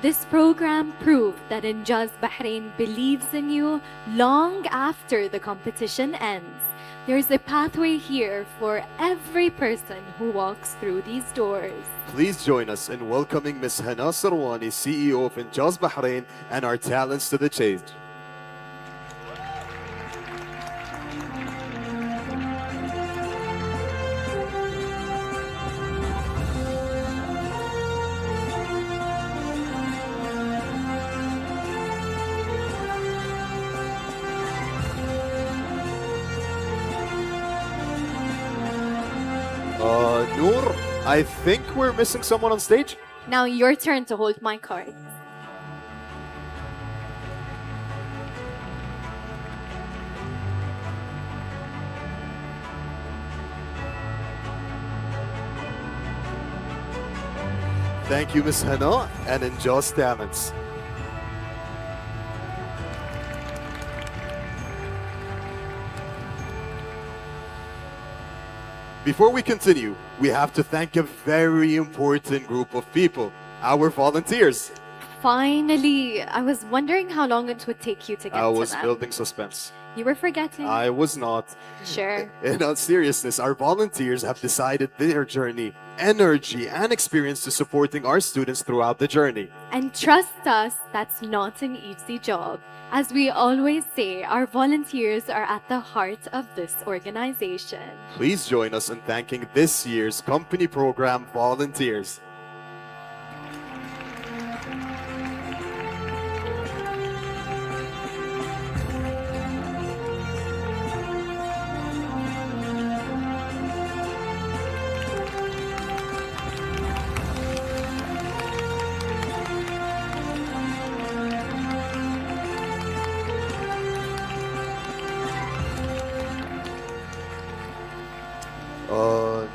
This program proved that Injaz Bahrain believes in you long after the competition ends. There's a pathway here for every person who walks through these doors.
Please join us in welcoming Ms. Hana Sarwani, CEO of Injaz Bahrain, and our talents to the stage. Noor, I think we're missing someone on stage.
Now your turn to hold my cards.
Thank you, Ms. Hana, and Injaz talents. Before we continue, we have to thank a very important group of people, our volunteers.
Finally, I was wondering how long it would take you to get
I
to
was
them.
building suspense.
You were forgetting.
I was not.
Sure.
In all seriousness, our volunteers have decided their journey, energy, and experience to supporting our students throughout the journey.
And trust us, that's not an easy job. As we always say, our volunteers are at the heart of this organization.
Please join us in thanking this year's company program volunteers.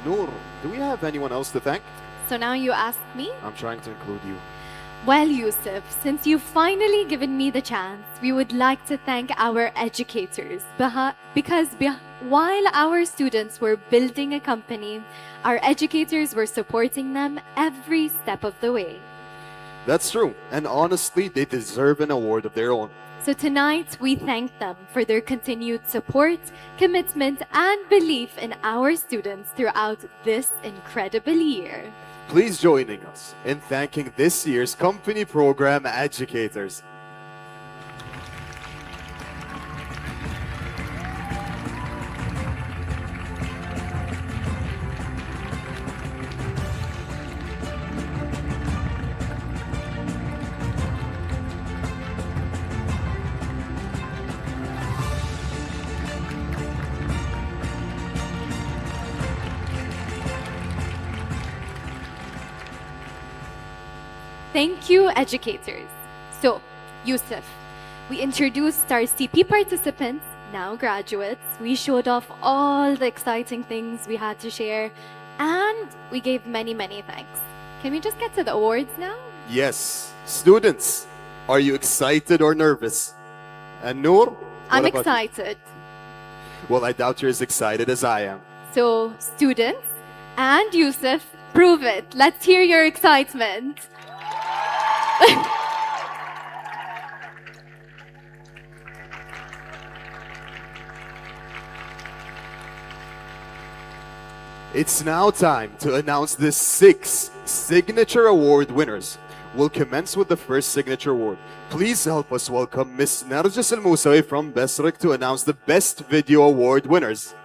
Noor, do we have anyone else to thank?
So now you ask me?
I'm trying to include you.
Well, Yusuf, since you've finally given me the chance, we would like to thank our educators because while our students were building a company, our educators were supporting them every step of the way.
That's true, and honestly, they deserve an award of their own.
So tonight, we thank them for their continued support, commitment, and belief in our students throughout this incredible year.
Please join us in thanking this year's company program educators.
Thank you, educators. So, Yusuf, we introduced our CP participants, now graduates. We showed off all the exciting things we had to share, and we gave many, many thanks. Can we just get to the awards now?
Yes, students, are you excited or nervous? And Noor?
I'm
what about you?
excited.
Well, I doubt you're as excited as I am.
So, students and Yusuf, prove it. Let's hear your excitement.
It's now time to announce the 6 Signature Award winners. We'll commence with the first Signature Award. Please help us welcome Miss Narjis Al Musawi from Besrik to announce the Best Video Award winners.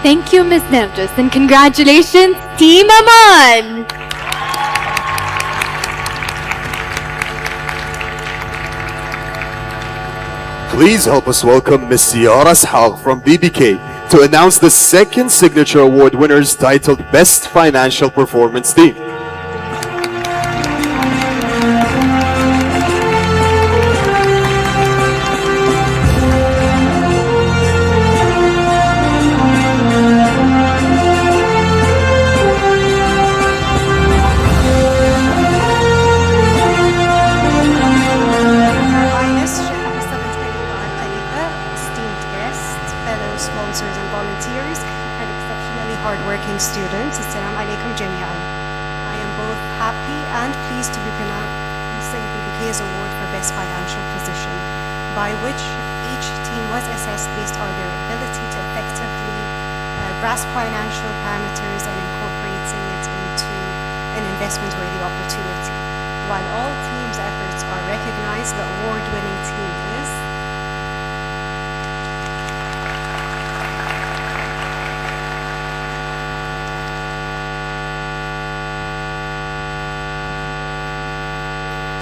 Thank you, Ms. Nerjis, and congratulations, Team Aman!
Please help us welcome Ms. Yara Shaq from BBK to announce the second Signature Award winners titled Best Financial Performance Team.
sponsors and volunteers, and exceptionally hardworking students. Assalamu alaikum jami'an. I am both happy and pleased to be pronouncing BBK's award for Best Financial Position, by which each team was assessed based on their ability to effectively grasp financial parameters and incorporating it into an investment-worthy opportunity. While all teams' efforts are recognized, the award-winning team is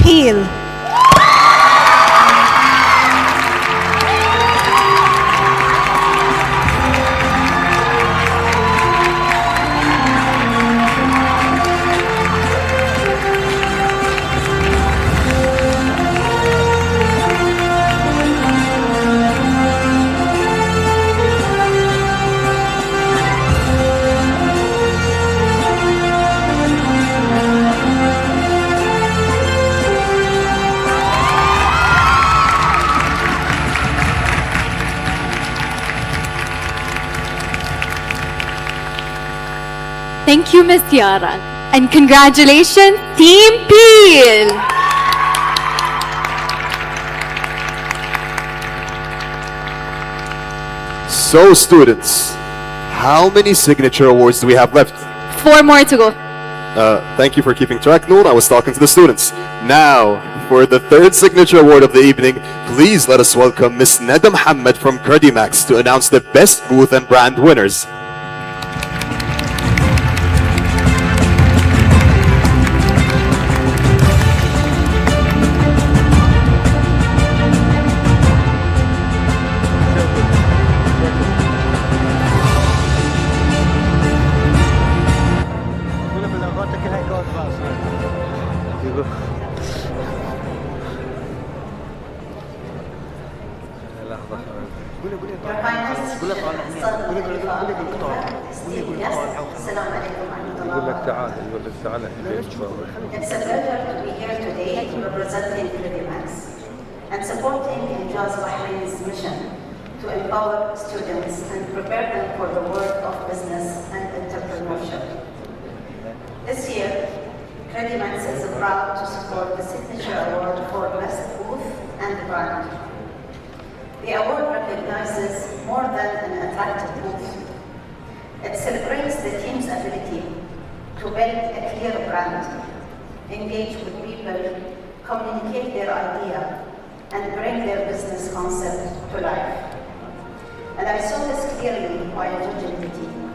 Peel.
Thank you, Ms. Yara. And congratulations, Team Peel!
So students, how many signature awards do we have left?
4 more to go.
Thank you for keeping track, Noor. I was talking to the students. Now, for the third signature award of the evening, please let us welcome Ms. Neda Muhammad from Credimax to announce the best booth and brand winners.
It's a pleasure to be here today representing Credimax and supporting Injaz Bahrain's mission to empower students and prepare them for the world of business and entrepreneurship. This year, Credimax is proud to support the Signature Award for Best Booth and Brand. The award recognizes more than an attractive booth. It celebrates the team's ability to build a clear brand, engage with people, communicate their idea, and bring their business concept to life. And I saw this clearly while judging the team.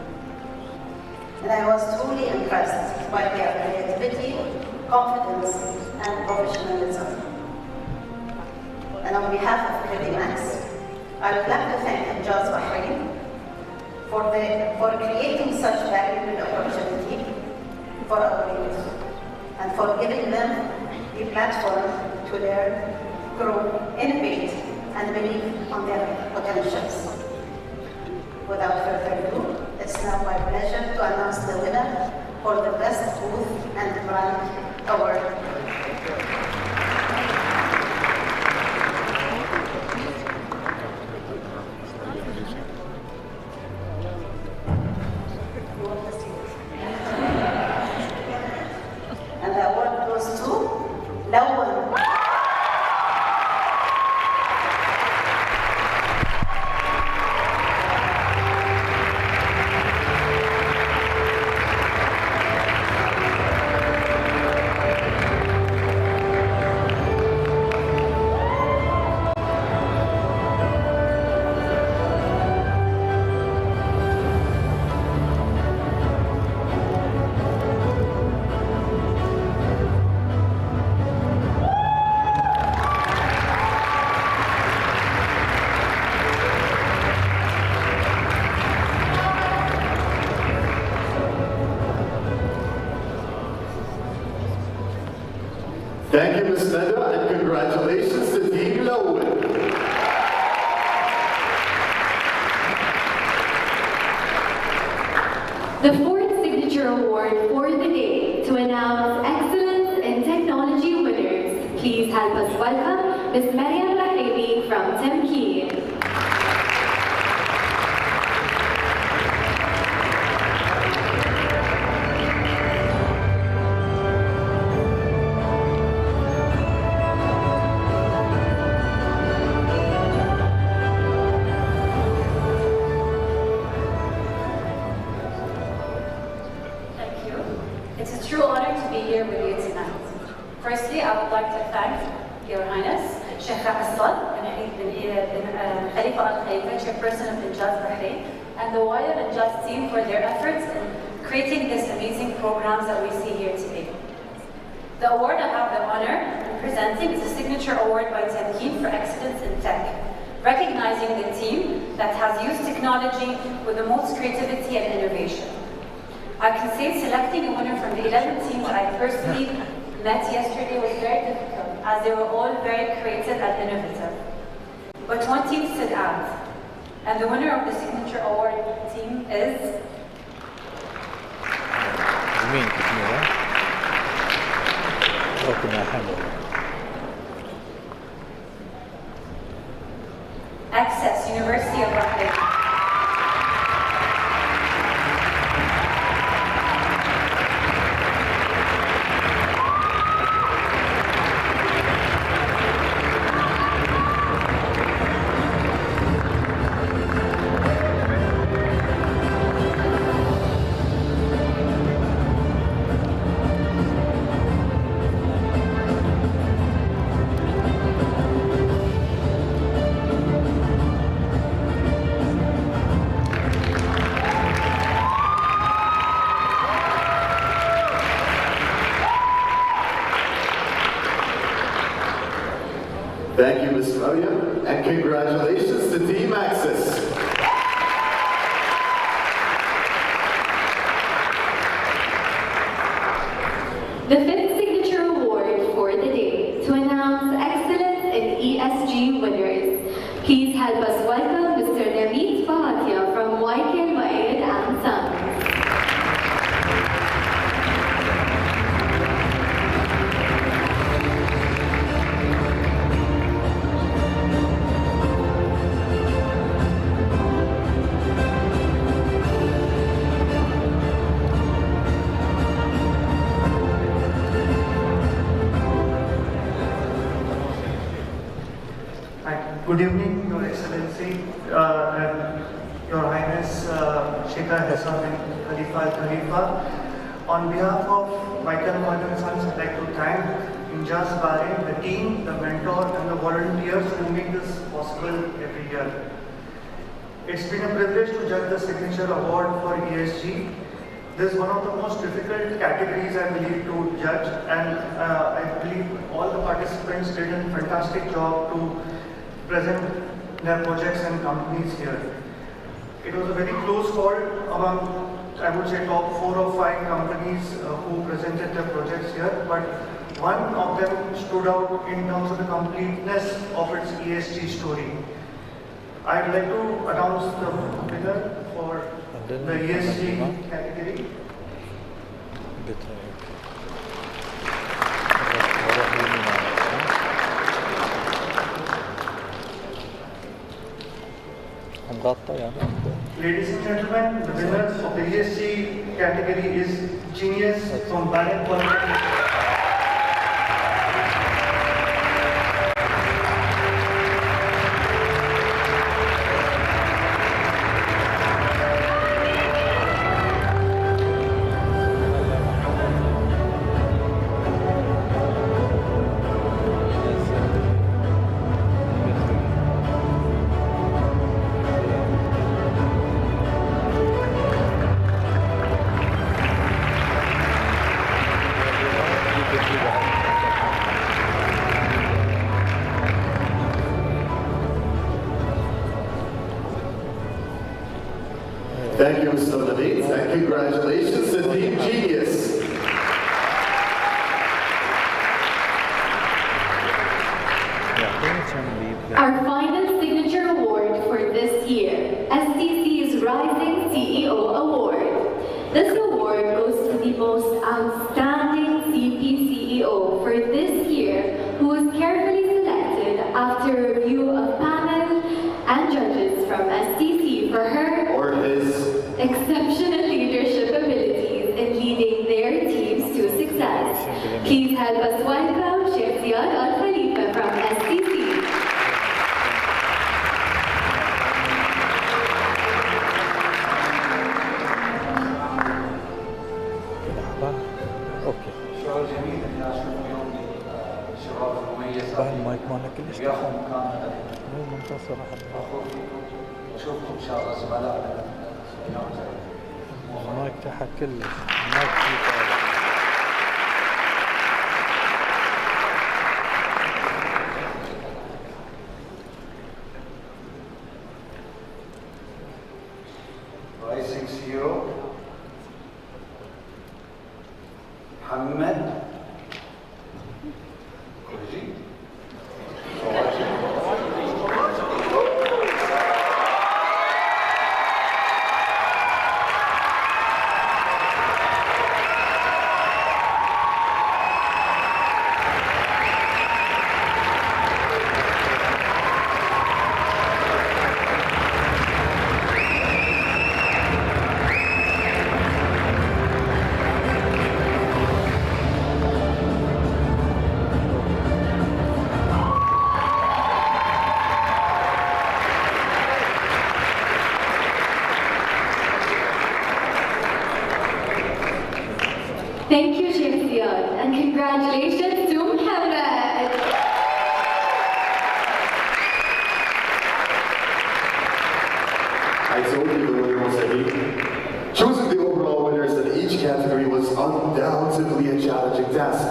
And I was truly impressed by their creativity, confidence, and professionalism. And on behalf of Credimax, I would like to thank Injaz Bahrain for creating such valuable opportunity for our youth and for giving them the platform to learn, grow, innovate, and believe on their potentials. Without further ado, it's now my pleasure to announce the winner for the Best Booth and Brand Award. And the award goes to Lawal.
welcome Ms. Mariam Lahibi from Temkeen.
It's a true honor to be here with you tonight. Firstly, I would like to thank Your Highness, Sheikh Asad bin Khalifa Al Khalifa, Chairperson of Injaz Bahrain, and the wider Injaz team for their efforts in creating this amazing programs that we see here today. The award I have the honor in presenting is a signature award by Temkeen for excellence in tech, recognizing the team that has used technology with the most creativity and innovation. I can say selecting a winner from the 11 teams I personally met yesterday was very difficult, as they were all very creative and innovative. But one team stood out, and the winner of the signature award team is Access University of Bahrain.
Thank you, Ms. Mariam, and congratulations to Team Access.
The fifth signature award for the day to announce excellence in ESG winners. Please help us welcome Mr. Namit Bahatia from Waikil Wa'id and Sons.
Good evening, Your Excellency, and Your Highness Sheikh Hassan bin Khalifa Al Khalifa. On behalf of Michael Gordon Sons, I'd like to thank Injaz Bahrain, the team, the mentor, and the volunteers who make this possible every year. It's been a privilege to judge the signature award for ESG. This is one of the most difficult categories, I believe, to judge, and I believe all the participants did a fantastic job to present their projects and companies here. It was a very close call among, I would say, top 4 or 5 companies who presented their projects here, but one of them stood out in terms of the completeness of its ESG story. I'd like to announce the winner for the ESG category. Ladies and gentlemen, the winner of the ESG category is Genius from Bahrain Polytechnic.
Thank you, Mr. Nadeed, and congratulations to Team Genius.
Our final signature award for this year, STC's Rising CEO Award. This award goes to the most outstanding CP CEO for this year, who has carefully judges from STC for her
or his
exceptional leadership abilities in leading their teams to success. Please help us welcome Sheikh Ziad Al Khalifa from STC.
شعور جميل اني اشوف اليوم الشباب المميزه المايك مالك كلش اليوم كان مو منتصر فخور فيكم واشوفكم ان شاء الله زملائنا ايام جايه. المايك تحت كلش المايك فيه Rising CEO محمد كوجي
Thank you, Sheikh Ziad, and congratulations to Muhammad.
I told you the winner was Eddie. Choosing the overall winners in each category was undoubtedly a challenging task.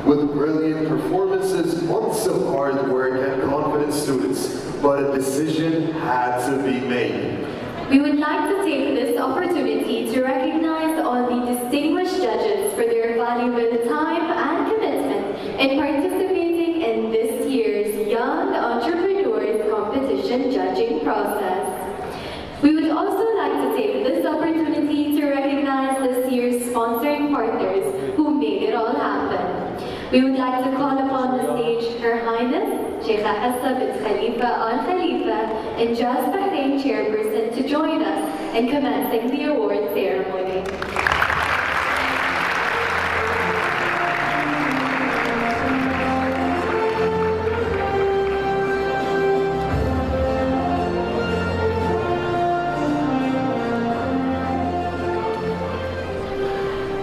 With brilliant performances, months of hard work, and confident students, but a decision had to be made.
We would like to take this opportunity to recognize all the distinguished judges for their valuable time and commitment in participating in this year's Young Entrepreneurs Competition judging process. We would also like to take this opportunity to recognize this year's sponsoring partners who made it all happen. We would like to call upon the stage Her Highness Sheikha Hassa bint Khalifa Al Khalifa, Injaz Bahrain chairperson, to join us in commencing the award ceremony.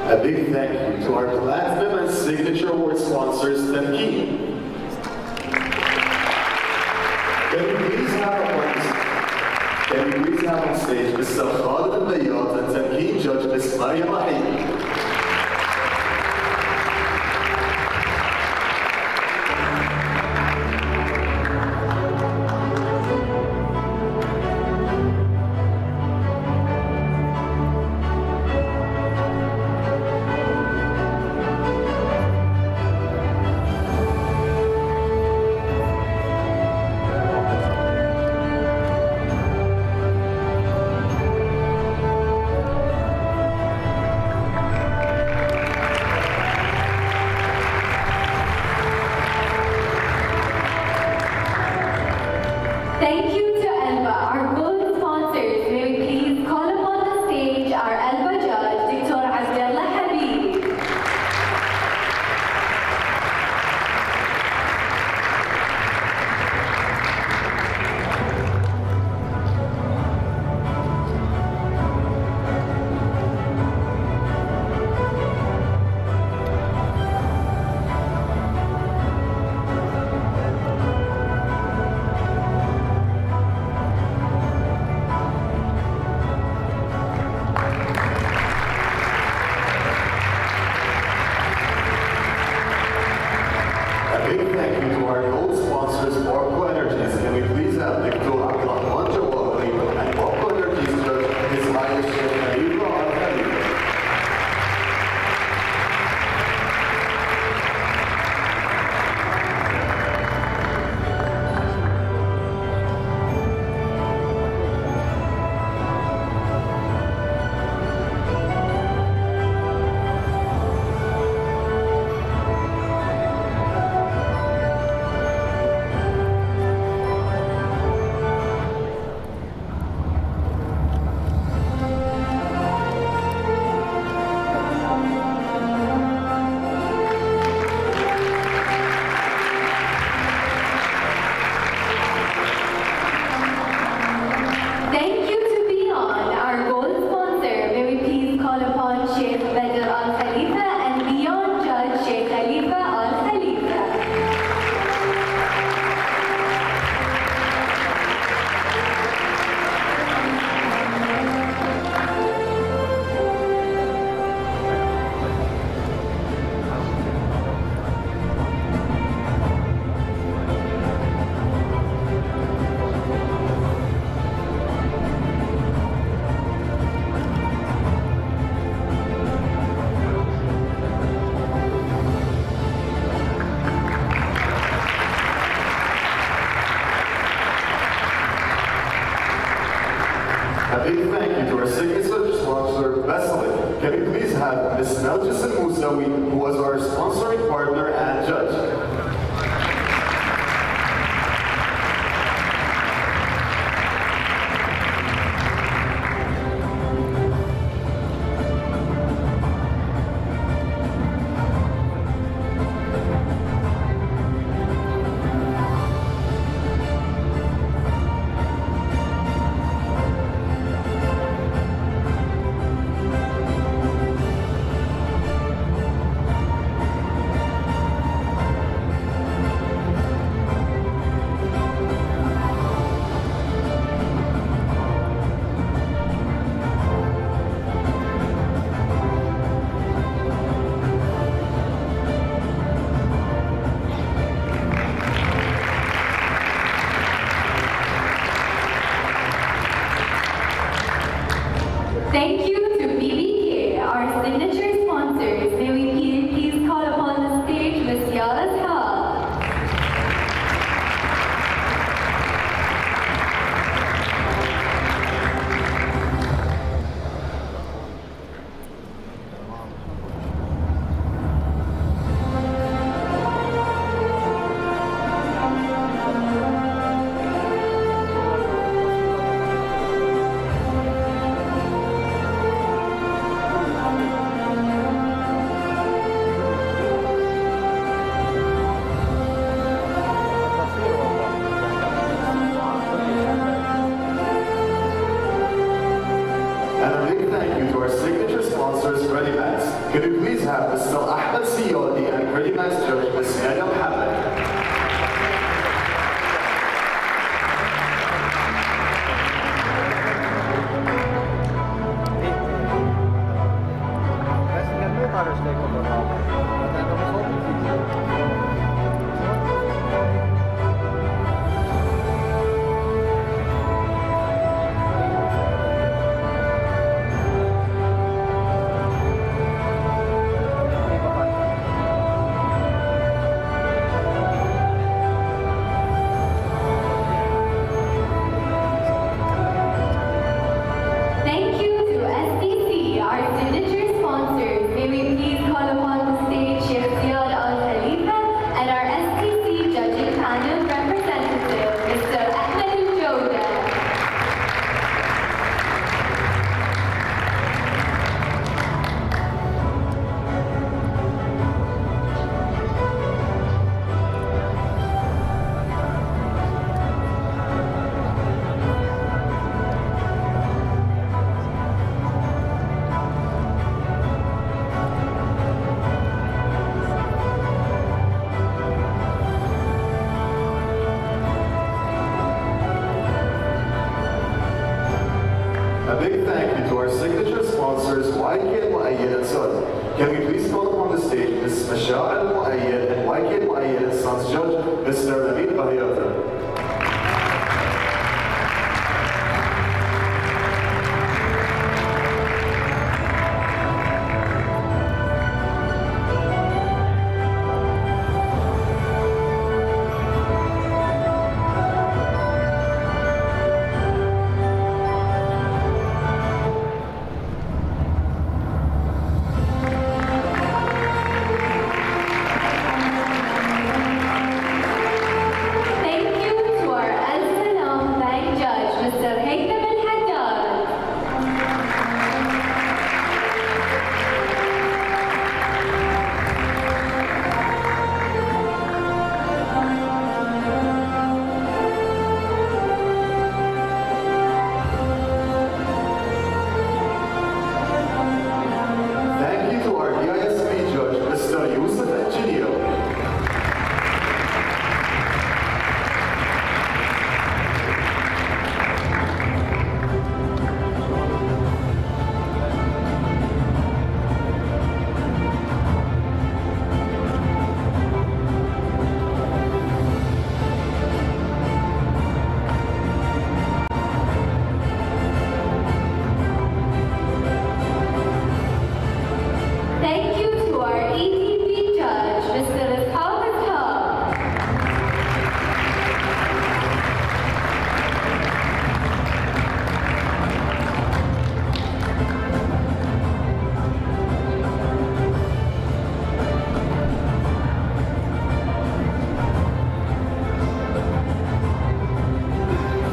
A big thank you to our Platinum and Signature Award sponsors, Tamkeen. Can we please have on stage Mr. Khalid Al-Bayyat and Tamkeen Judge Ms. Maryam Rahim.
Thank you to Elba, our gold sponsors. May we please call upon the stage our Elba judge, Dr. Abdullah Habib.
A big thank you to our signature sponsor, Besselin. Can we please have Ms. Neljas Al-Musawi, who was our sponsoring partner and judge.
Thank you to BBK, our signature sponsors. May we please call upon the stage Ms. Yara Shah. Can we please have Mr. Ahmed Siyadi and Credimax Judge Ms. Nadia Mohammed. Thank you to STC, our signature sponsors. May we please call upon the stage Sheikh Ziad Al Khalifa and our STC judging panel representative, Mr. Ahmed Al Jawda.
A big thank you to our signature sponsors, YK Al-Muayyad and Sons. Can we please call upon the stage Ms. Masha Al-Muayyad and YK Al-Muayyad and Sons Judge, Mr. Nabil Bahiyata.
Thank you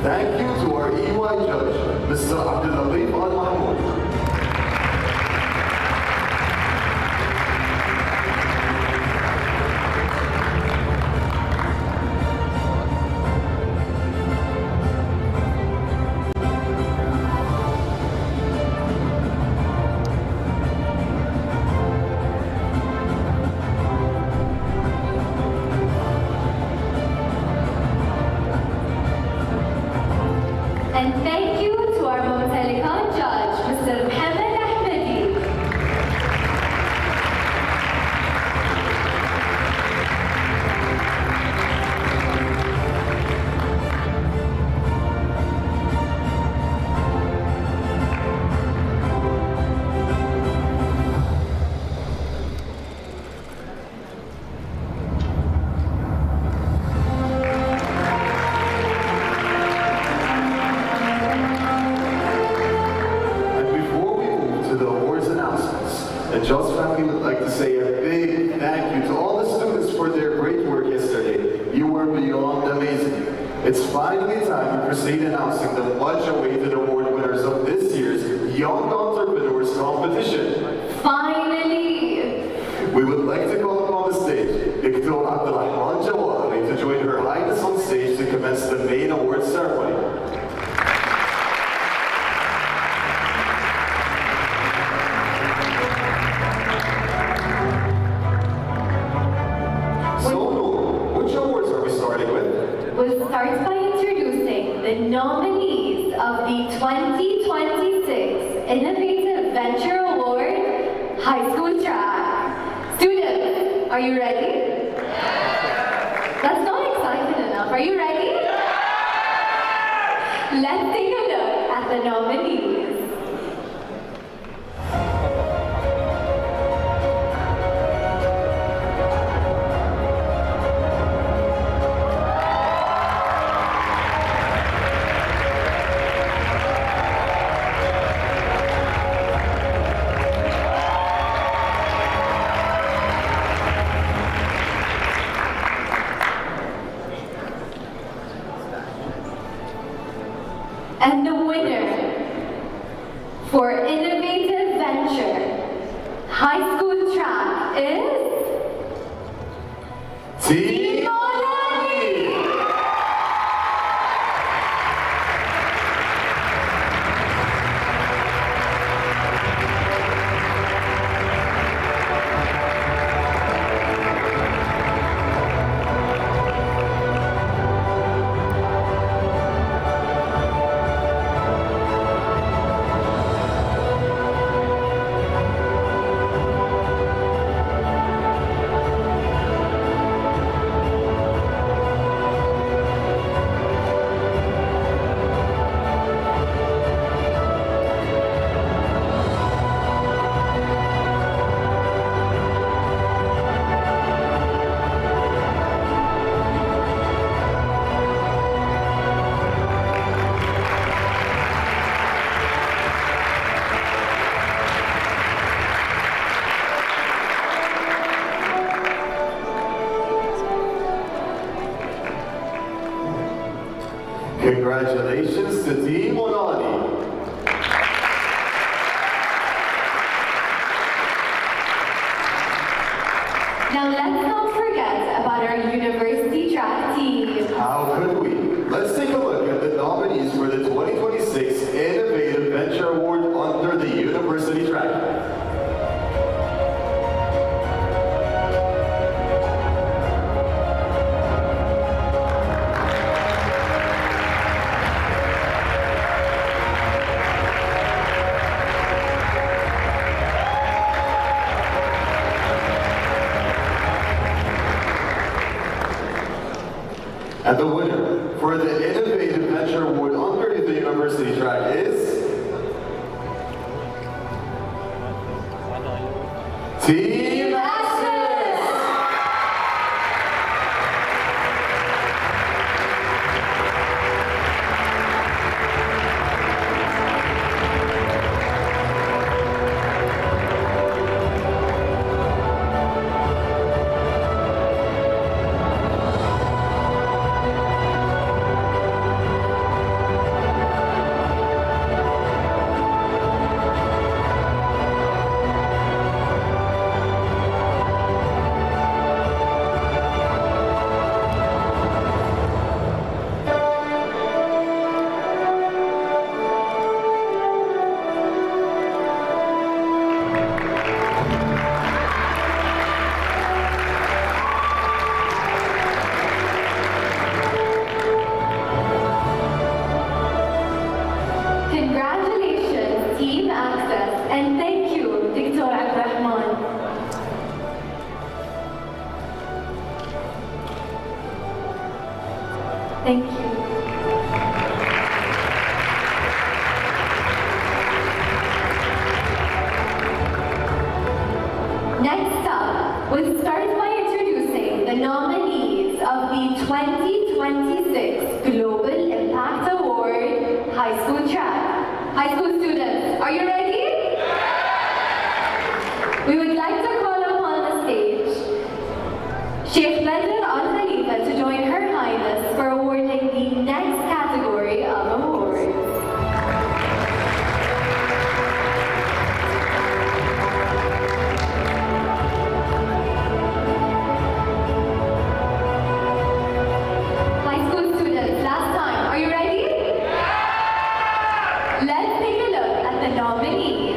Thank you to our EY judge, Mr. Abdul Latif Al Mahmoud.
And thank you to our Mumtalikan judge, Mr. Mohammed Ahmadi.
The Just family would like to say a big thank you to all the students for their great work yesterday. You were beyond amazing. It's finally time to proceed announcing the much-awaited award winners of this year's Young Entrepreneurs Competition.
Finally!
We would like to call upon the stage Dr. Abdulrahman Jawari to join Her Highness on stage to commence the main award ceremony.
We'll start by introducing the nominees of the 2026 Innovative Venture Award High School Track. Students, are you ready? That's not exciting enough. Are you ready? Let's take a look at the nominees. And the winner for Innovative Venture High School Track is Team Olani!
Congratulations to Team Olani.
Now let's not forget about our university track team.
How could we? Let's take a look at the nominees for the 2026 Innovative Venture Award under the university track. And the winner for the Innovative Venture Award under the university track is Team Access!
Thank you. Next up, we'll start by introducing the nominees of the 2026 Global Impact Award High School Track. High school students, are you ready? We would like to call upon the stage Sheikh Badr Al Khalifa to join Her Highness for awarding the next category of awards. High school students, last time, are you ready? Let's take a look at the nominees.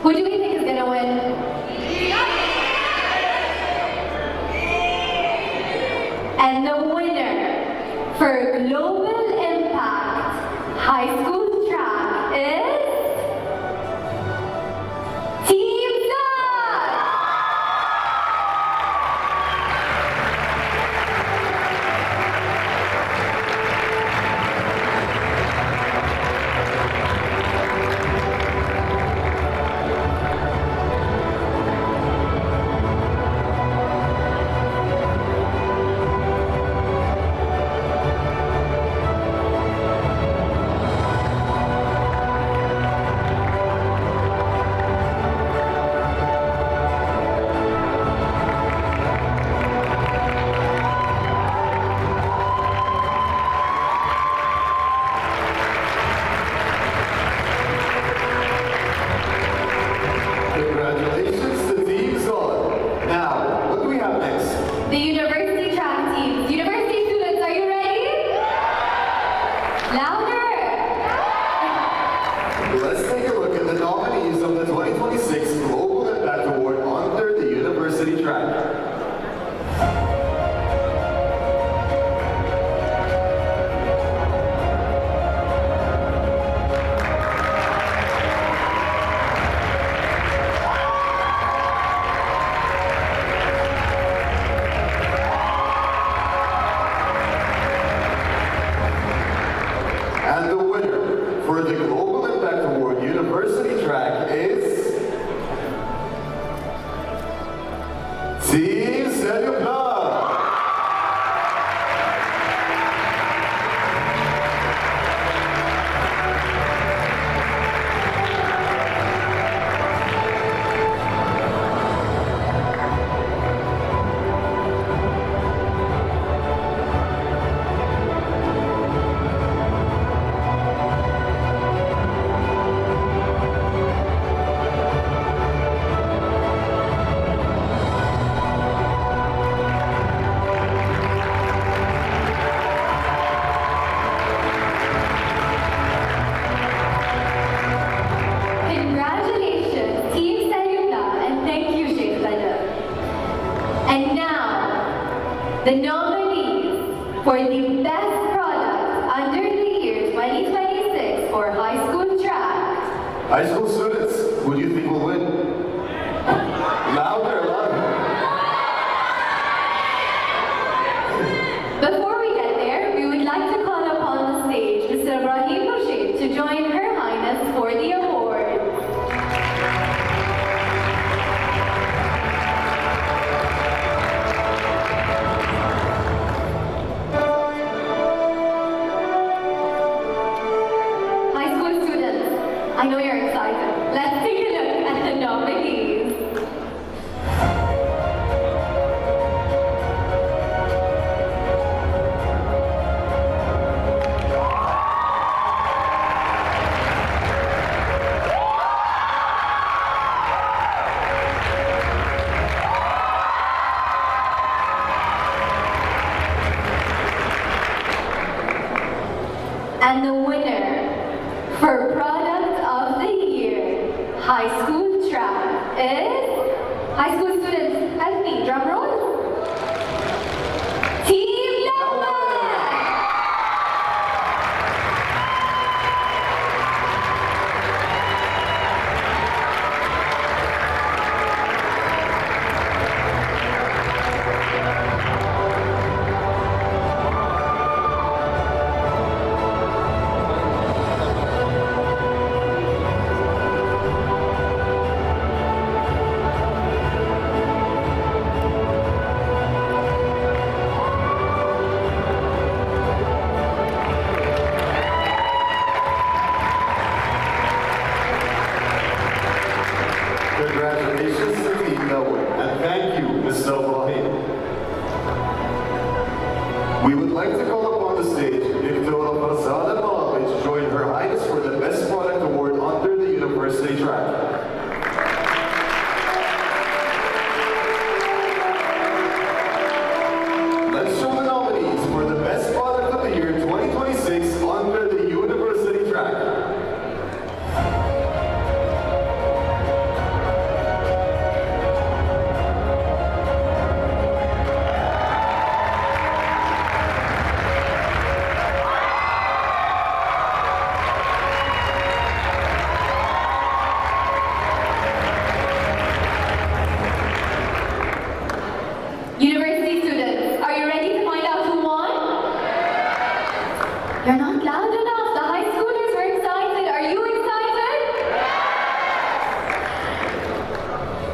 Who do we think is gonna win? And the winner for Global Impact High School Track is Team Zod!
Congratulations to Team Zod. Now, what do we have next?
The university track teams. University students, are you ready? Louder!
Let's take a look at the nominees of the 2026 Global Impact Award under the university track. And the winner for the Global Impact Award University Track is Team Selupla.
Congratulations, Team Sayula, and thank you, Sheikh Badr. And now, the nominees for the best product under the year 2026 for high school track.
High school students, who do you think will win? Louder, louder.
Before we get there, we would like to call upon the stage Mr. Ibrahim Rashid to join Her Highness for the award. High school students, I know you're excited. Let's take a look High school students, help me, drum roll. Team Lawal!
Congratulations to Team Lawal, and thank you, Mr. Ibrahim. We would like to call upon the stage Dr. Farzad Al-Malawi to join Her Highness for the Best Product Award under the University track. Let's show the nominees for the Best Product of the Year 2026 under the University track.
University students, are you ready to find out who won? You're not loud enough. The high schoolers were excited. Are you excited?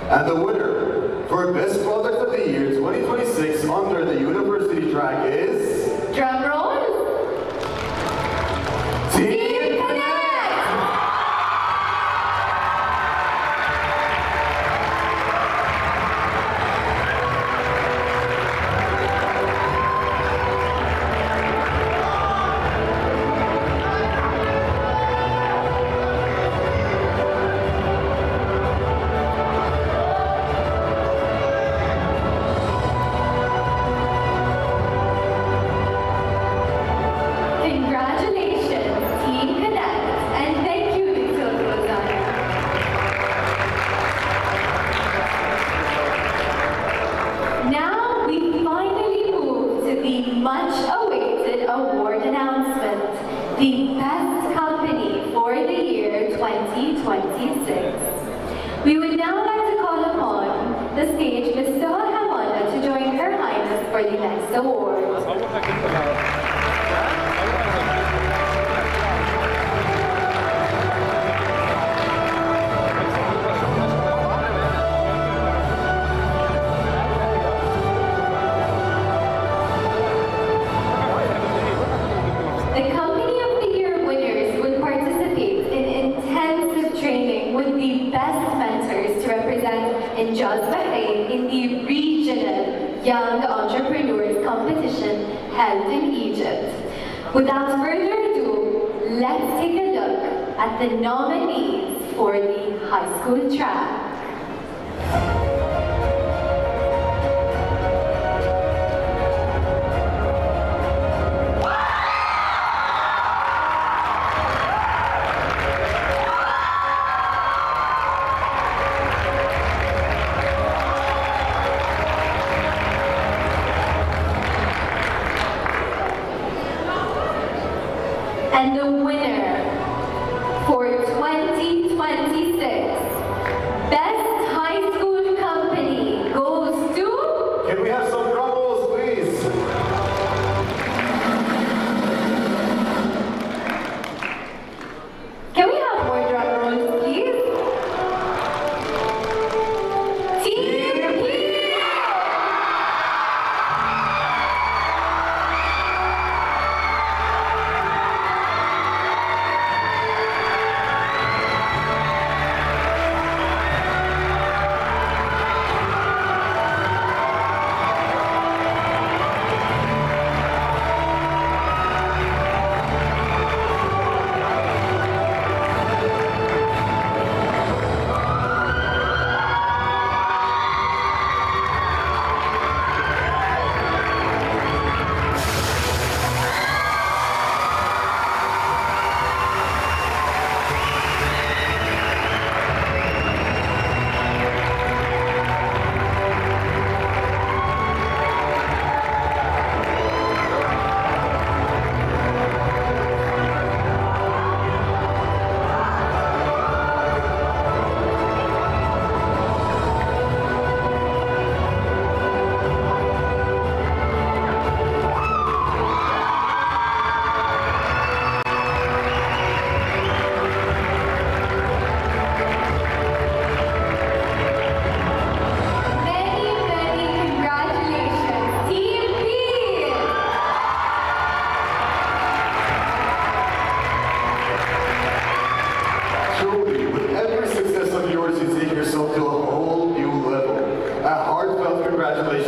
And the winner for Best Product of the Year 2026 under the University track is...
Drum roll.
Team Connect!
Congratulations, Team Connect, and thank you, Dr. Farzad. Now we finally move to the much-awaited award announcement, the Best Company for the year 2026. We would now like to call upon the stage Ms. Soha Hamada to join Her Highness for the next award. The Company of the Year winners will participate in intensive training with the best mentors to represent Injaz Bahrain in the regional Young Entrepreneurs Competition held in Egypt. Without further ado, let's take a look at the nominees for the high school track. And the winner for 2026 Best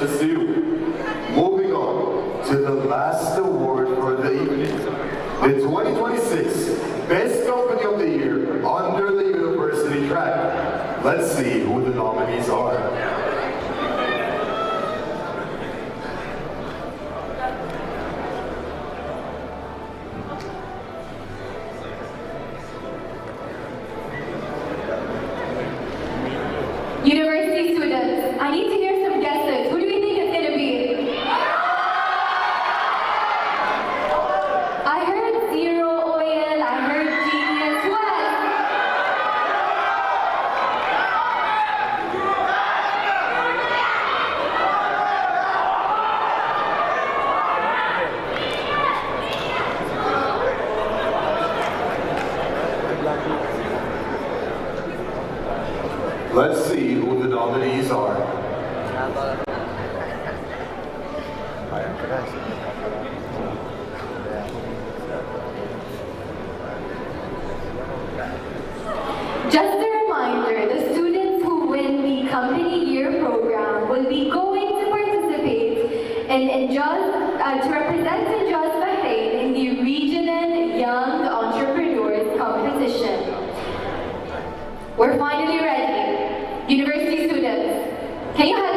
Congratulations to you. Moving on to the last award for the evening. The 2026 Best Company of the Year under the University track. Let's see who the nominees are.
University students, I need to hear some guesses. Who do you think it's going to be? I heard Zero Oil, I heard Genius. Who else?
Let's see who the nominees are.
Just a reminder, the students who win the Company Year program will be going to participate in to represent Injaz Bahrain in the Regional Young Entrepreneurs Competition. We're finally ready. University students, can you have